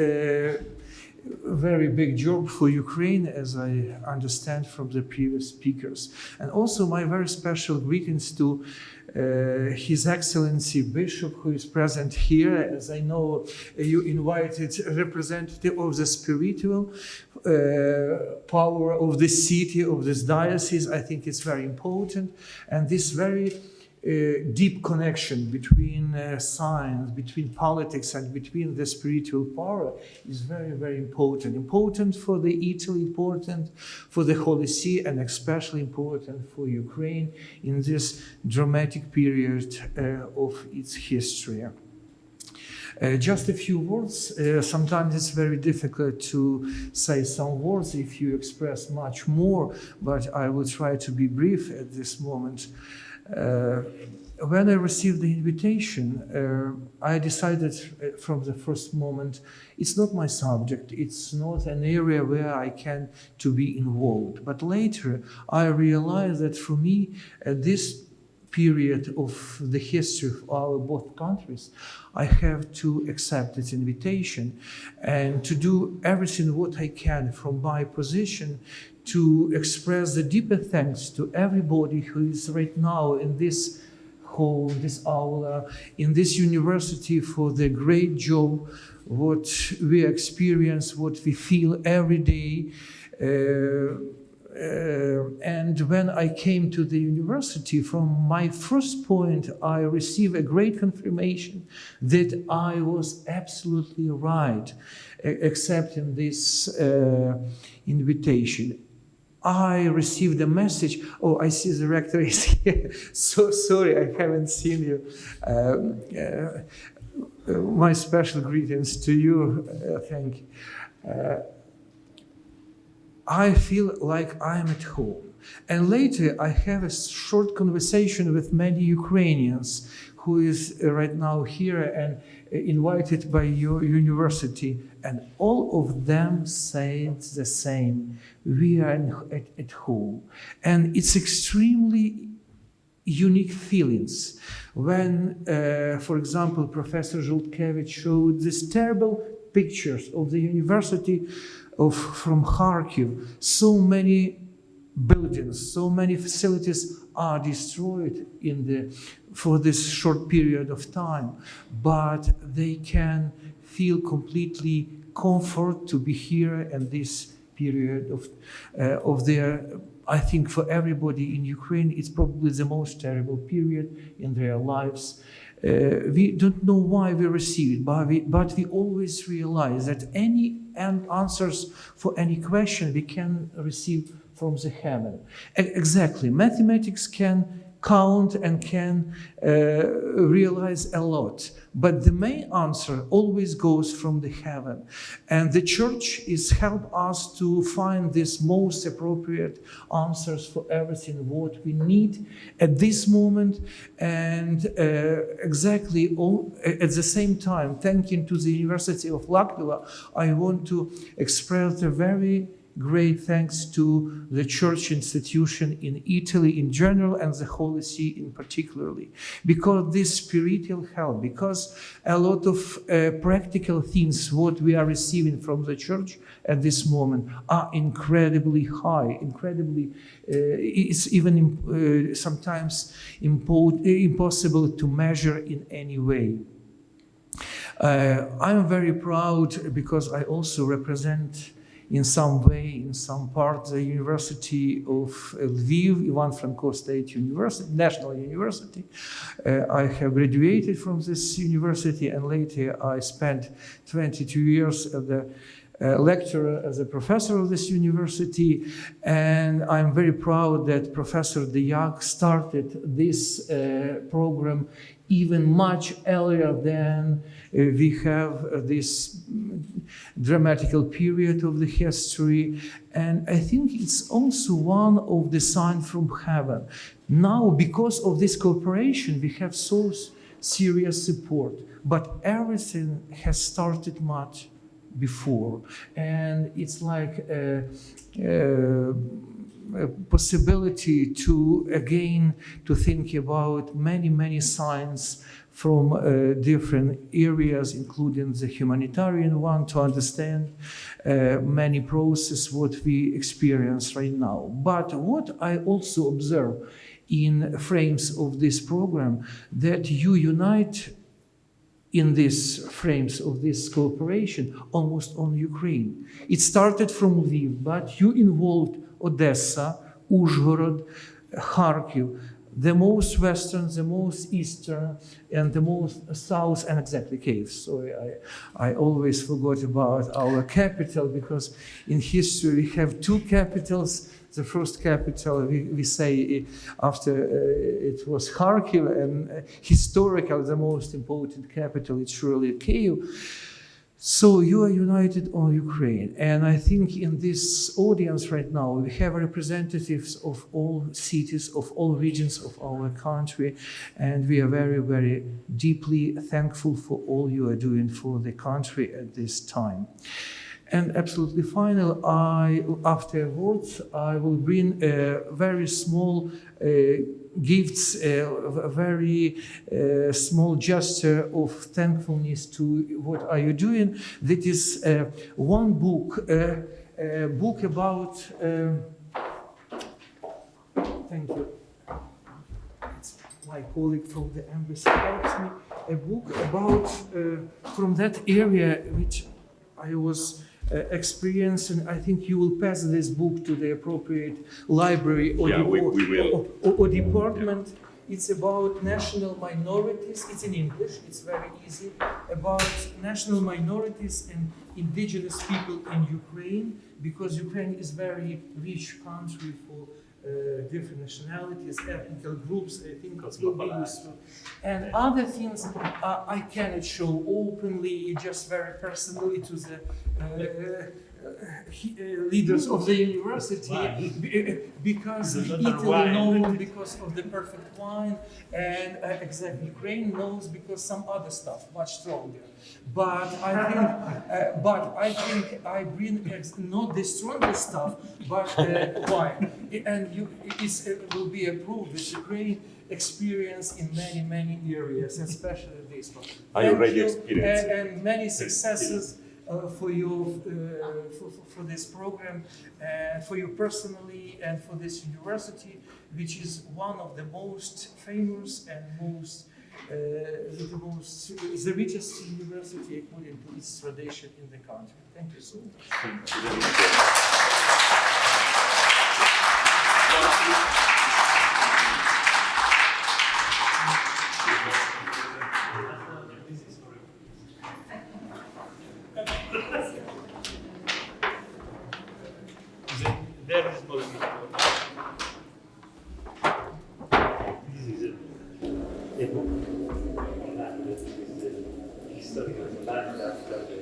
very big job for Ukraine, as I understand from the previous speakers. And also my very special greetings to His Excellency Bishop, who is present here. As I know, you invited a representative of the spiritual power of this city, of this diocese. I think it's very important. And this very deep connection between science, between politics, and between the spiritual power is very, very important. Important for the Italy, important for the Holy See, and especially important for Ukraine in this dramatic period of its history. Just a few words. Sometimes it's very difficult to say some words if you express much more, but I will try to be brief at this moment. When I received the invitation, I decided from the first moment, it's not my subject, it's not an area where I can to be involved. But later, I realized that for me, at this period of the history of our both countries, I have to accept its invitation and to do everything what I can from my position to express the deeper thanks to everybody who is right now in this hall, this aula, in this university for the great job, what we experience, what we feel every day. And when I came to the university, from my first point, I received a great confirmation that I was absolutely right accepting this invitation. I received a message. Oh, I see the rector is here. So sorry, I haven't seen you. My special greetings to you. Thank you. I feel like I'm at home. And later I have a short conversation with many Ukrainians who is right now here and invited by your university, and all of them said the same: we are at home. And it's extremely unique feelings when, for example, Professor Zhultkevich showed these terrible pictures of the University from Kharkiv. So many buildings, so many facilities are destroyed for this short period of time, but they can feel completely comfort to be here in this period of their. I think for everybody in Ukraine, it's probably the most terrible period in their lives. We don't know why we receive it, but we always realize that any answers for any question we can receive from the heaven. Exactly, mathematics can count and can realize a lot, but the main answer always goes from the heaven. And the church is help us to find this most appropriate answers for everything what we need at this moment. And exactly at the same time, thanking to the University of L'Aquila, I want to express a very great thanks to the church institution in Italy in general and the Holy See in particularly, because this spiritual help, because a lot of practical things what we are receiving from the church at this moment are incredibly high, it's even sometimes impossible to measure in any way. I'm very proud because I also represent in some way, in some part, the University of Lviv, Ivan Franko State University, National University. I have graduated from this university, and later I spent 22 years as a lecturer, as a professor of this university. And I'm very proud that Professor Deyak started this program even much earlier than we have this dramatical period of the history. And I think it's also one of the signs from heaven. Now, because of this cooperation, we have so serious support, but everything has started much before. And it's like a possibility to again to think about many signs from different areas, including the humanitarian one, to understand many processes what we experience right now. But what I also observe in frames of this program, that you unite in these frames of this cooperation almost on Ukraine. It started from Lviv, but you involved Odessa, Uzhhorod, Kharkiv, the most western, the most eastern, and the most south, and exactly Kyiv. Sorry, I always forgot about our capital, because in history we have two capitals. The first capital, we say after it was Kharkiv, and historically the most important capital is surely Kyiv. So you are united on Ukraine. And I think in this audience right now, we have representatives of all cities, of all regions of our country. And we are very deeply thankful for all you are doing for the country at this time. And absolutely final, afterwards, I will bring very small gifts, a very small gesture of thankfulness to what are you doing. That is one book, a book about, thank you, it's my colleague from the embassy helps me, a book about, from that area which I was experiencing. I think you will pass this book to the appropriate library or, or department. Yeah. It's about national minorities. It's in English. It's very easy. About national minorities and indigenous people in Ukraine, because Ukraine is a very rich country for different nationalities, ethnic groups. I think it will be useful. And other things I cannot show openly, just very personally to the leaders of the university, because Italy knows because of the perfect wine, and exactly Ukraine knows because some other stuff much stronger. But I think I bring not the strongest stuff, but wine, and it will be approved with Ukraine experience in many areas, especially this one. I already experienced and many successes for you for this program, and for you personally, and for this university, which is one of the most famous and the richest university according to its tradition in the country. Thank you so much. There is no This is a book this is the history of land after the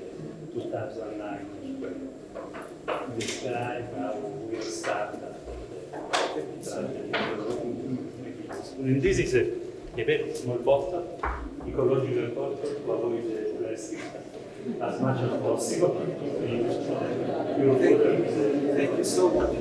2009 earthquake. Describe how we start after the tragedy. And this is a very small bottle, ecological bottle to avoid the plastic as much as possible. Thank you so much.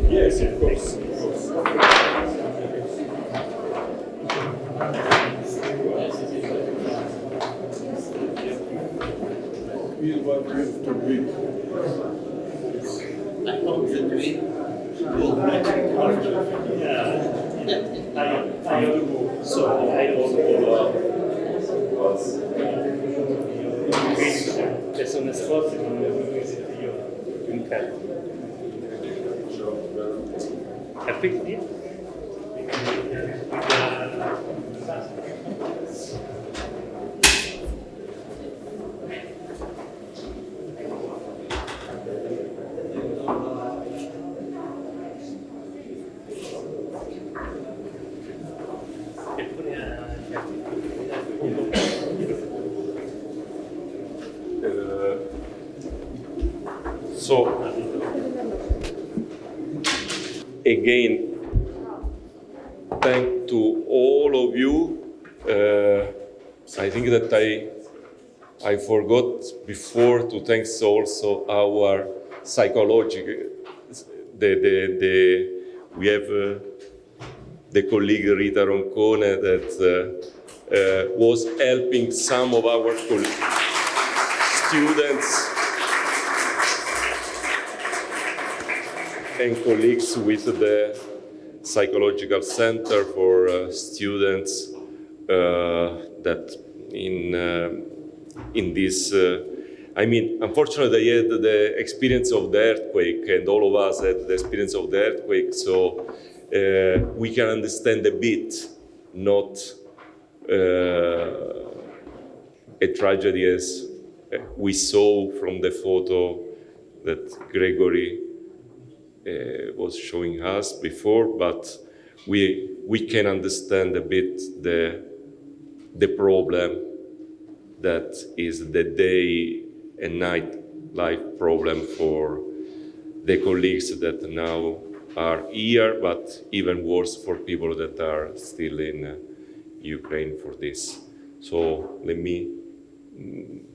Yes, of course. Univaq have to be. I hope that we will che sono esposti con le università io in campo. Capiti? So, again, thank to all of you. I think that I forgot before to thank also our psychological. We have the colleague Rita Roncone that was helping some of our students and colleagues with the Psychological Center for students that in this. Unfortunately, they had the experience of the earthquake, and all of us had the experience of the earthquake, so we can understand a bit, not a tragedy as we saw from the photo that Gregory was showing us before, but we can understand a bit the problem that is the day and night life problem for the colleagues that now are here, but even worse for people that are still in Ukraine for this. So let me,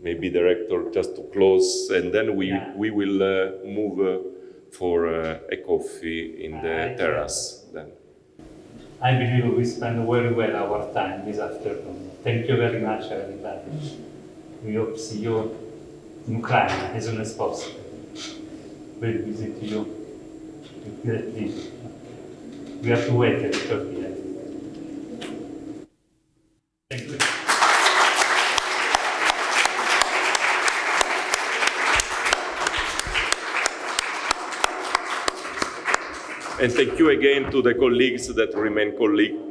maybe director, just to close, and then we will move for a coffee in the terrace then. I believe we spent very well our time this afternoon. Thank you very much, everybody. We hope to see you in Ucraina as soon as possible. We'll visit you with great pleasure. We have to wait a little bit. Thank you. And thank you again to the colleagues that remain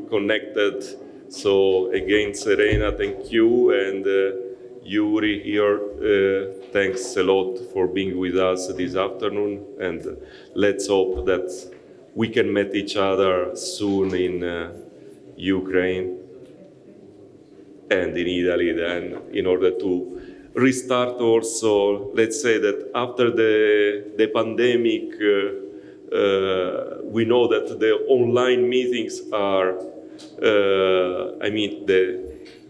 connected. So again, Serena, thank you, and Yuri here, thanks a lot for being with us this afternoon, and let's hope that we can meet each other soon in Ukraine and in Italy then, in order to restart also, let's say that after the pandemic, we know that the online meetings are,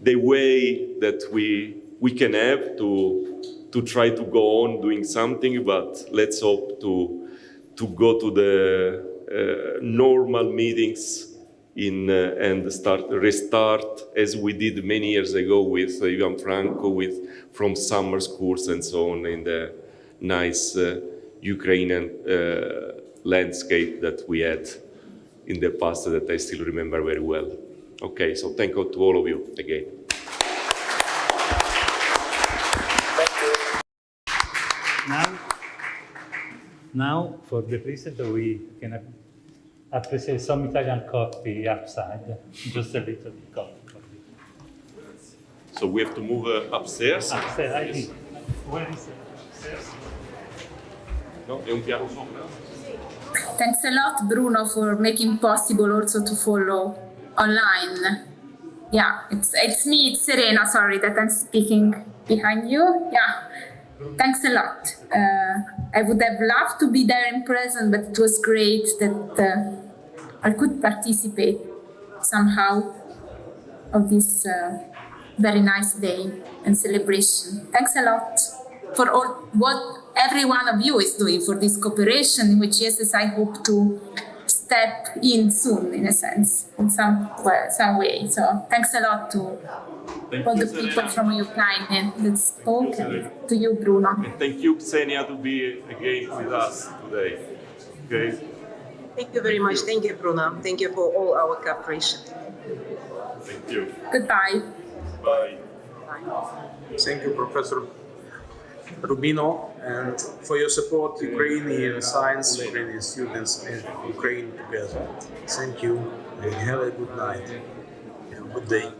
the way that we can have to try to go on doing something, but let's hope to go to the normal meetings and restart as we did many years ago with Ivan Franco, from summer schools and so on, in the nice Ukrainian landscape that we had in the past that I still remember very well. Okay, so thank you to all of you again. Now, for the present, we can appreciate some Italian coffee outside, just a little bit coffee. So we have to move upstairs? Upstairs, I think. Where is it? Upstairs? No, è un piano sopra. Thanks a lot, Bruno, for making possible also to follow online. Yeah, it's me, it's Serena, sorry that I'm speaking behind you. Yeah, thanks a lot. I would have loved to be there in person, but it was great that I could participate somehow of this very nice day and celebration. Thanks a lot for all what every one of you is doing for this cooperation, in which yes, I hope to step in soon, in a sense, in some way. So thanks a lot to all the people from Ukraine that spoke, and to you, Bruno. And thank you, Ksenia, to be again with us today. Okay. Thank you very much. Thank you, Bruno. Thank you for all our cooperation. Thank you. Goodbye. Bye. Thank you, Professor Rubino, and for your support, Ukrainian science, Ukrainian students, and Ukraine together. Thank you, and have a good night. Have a good day.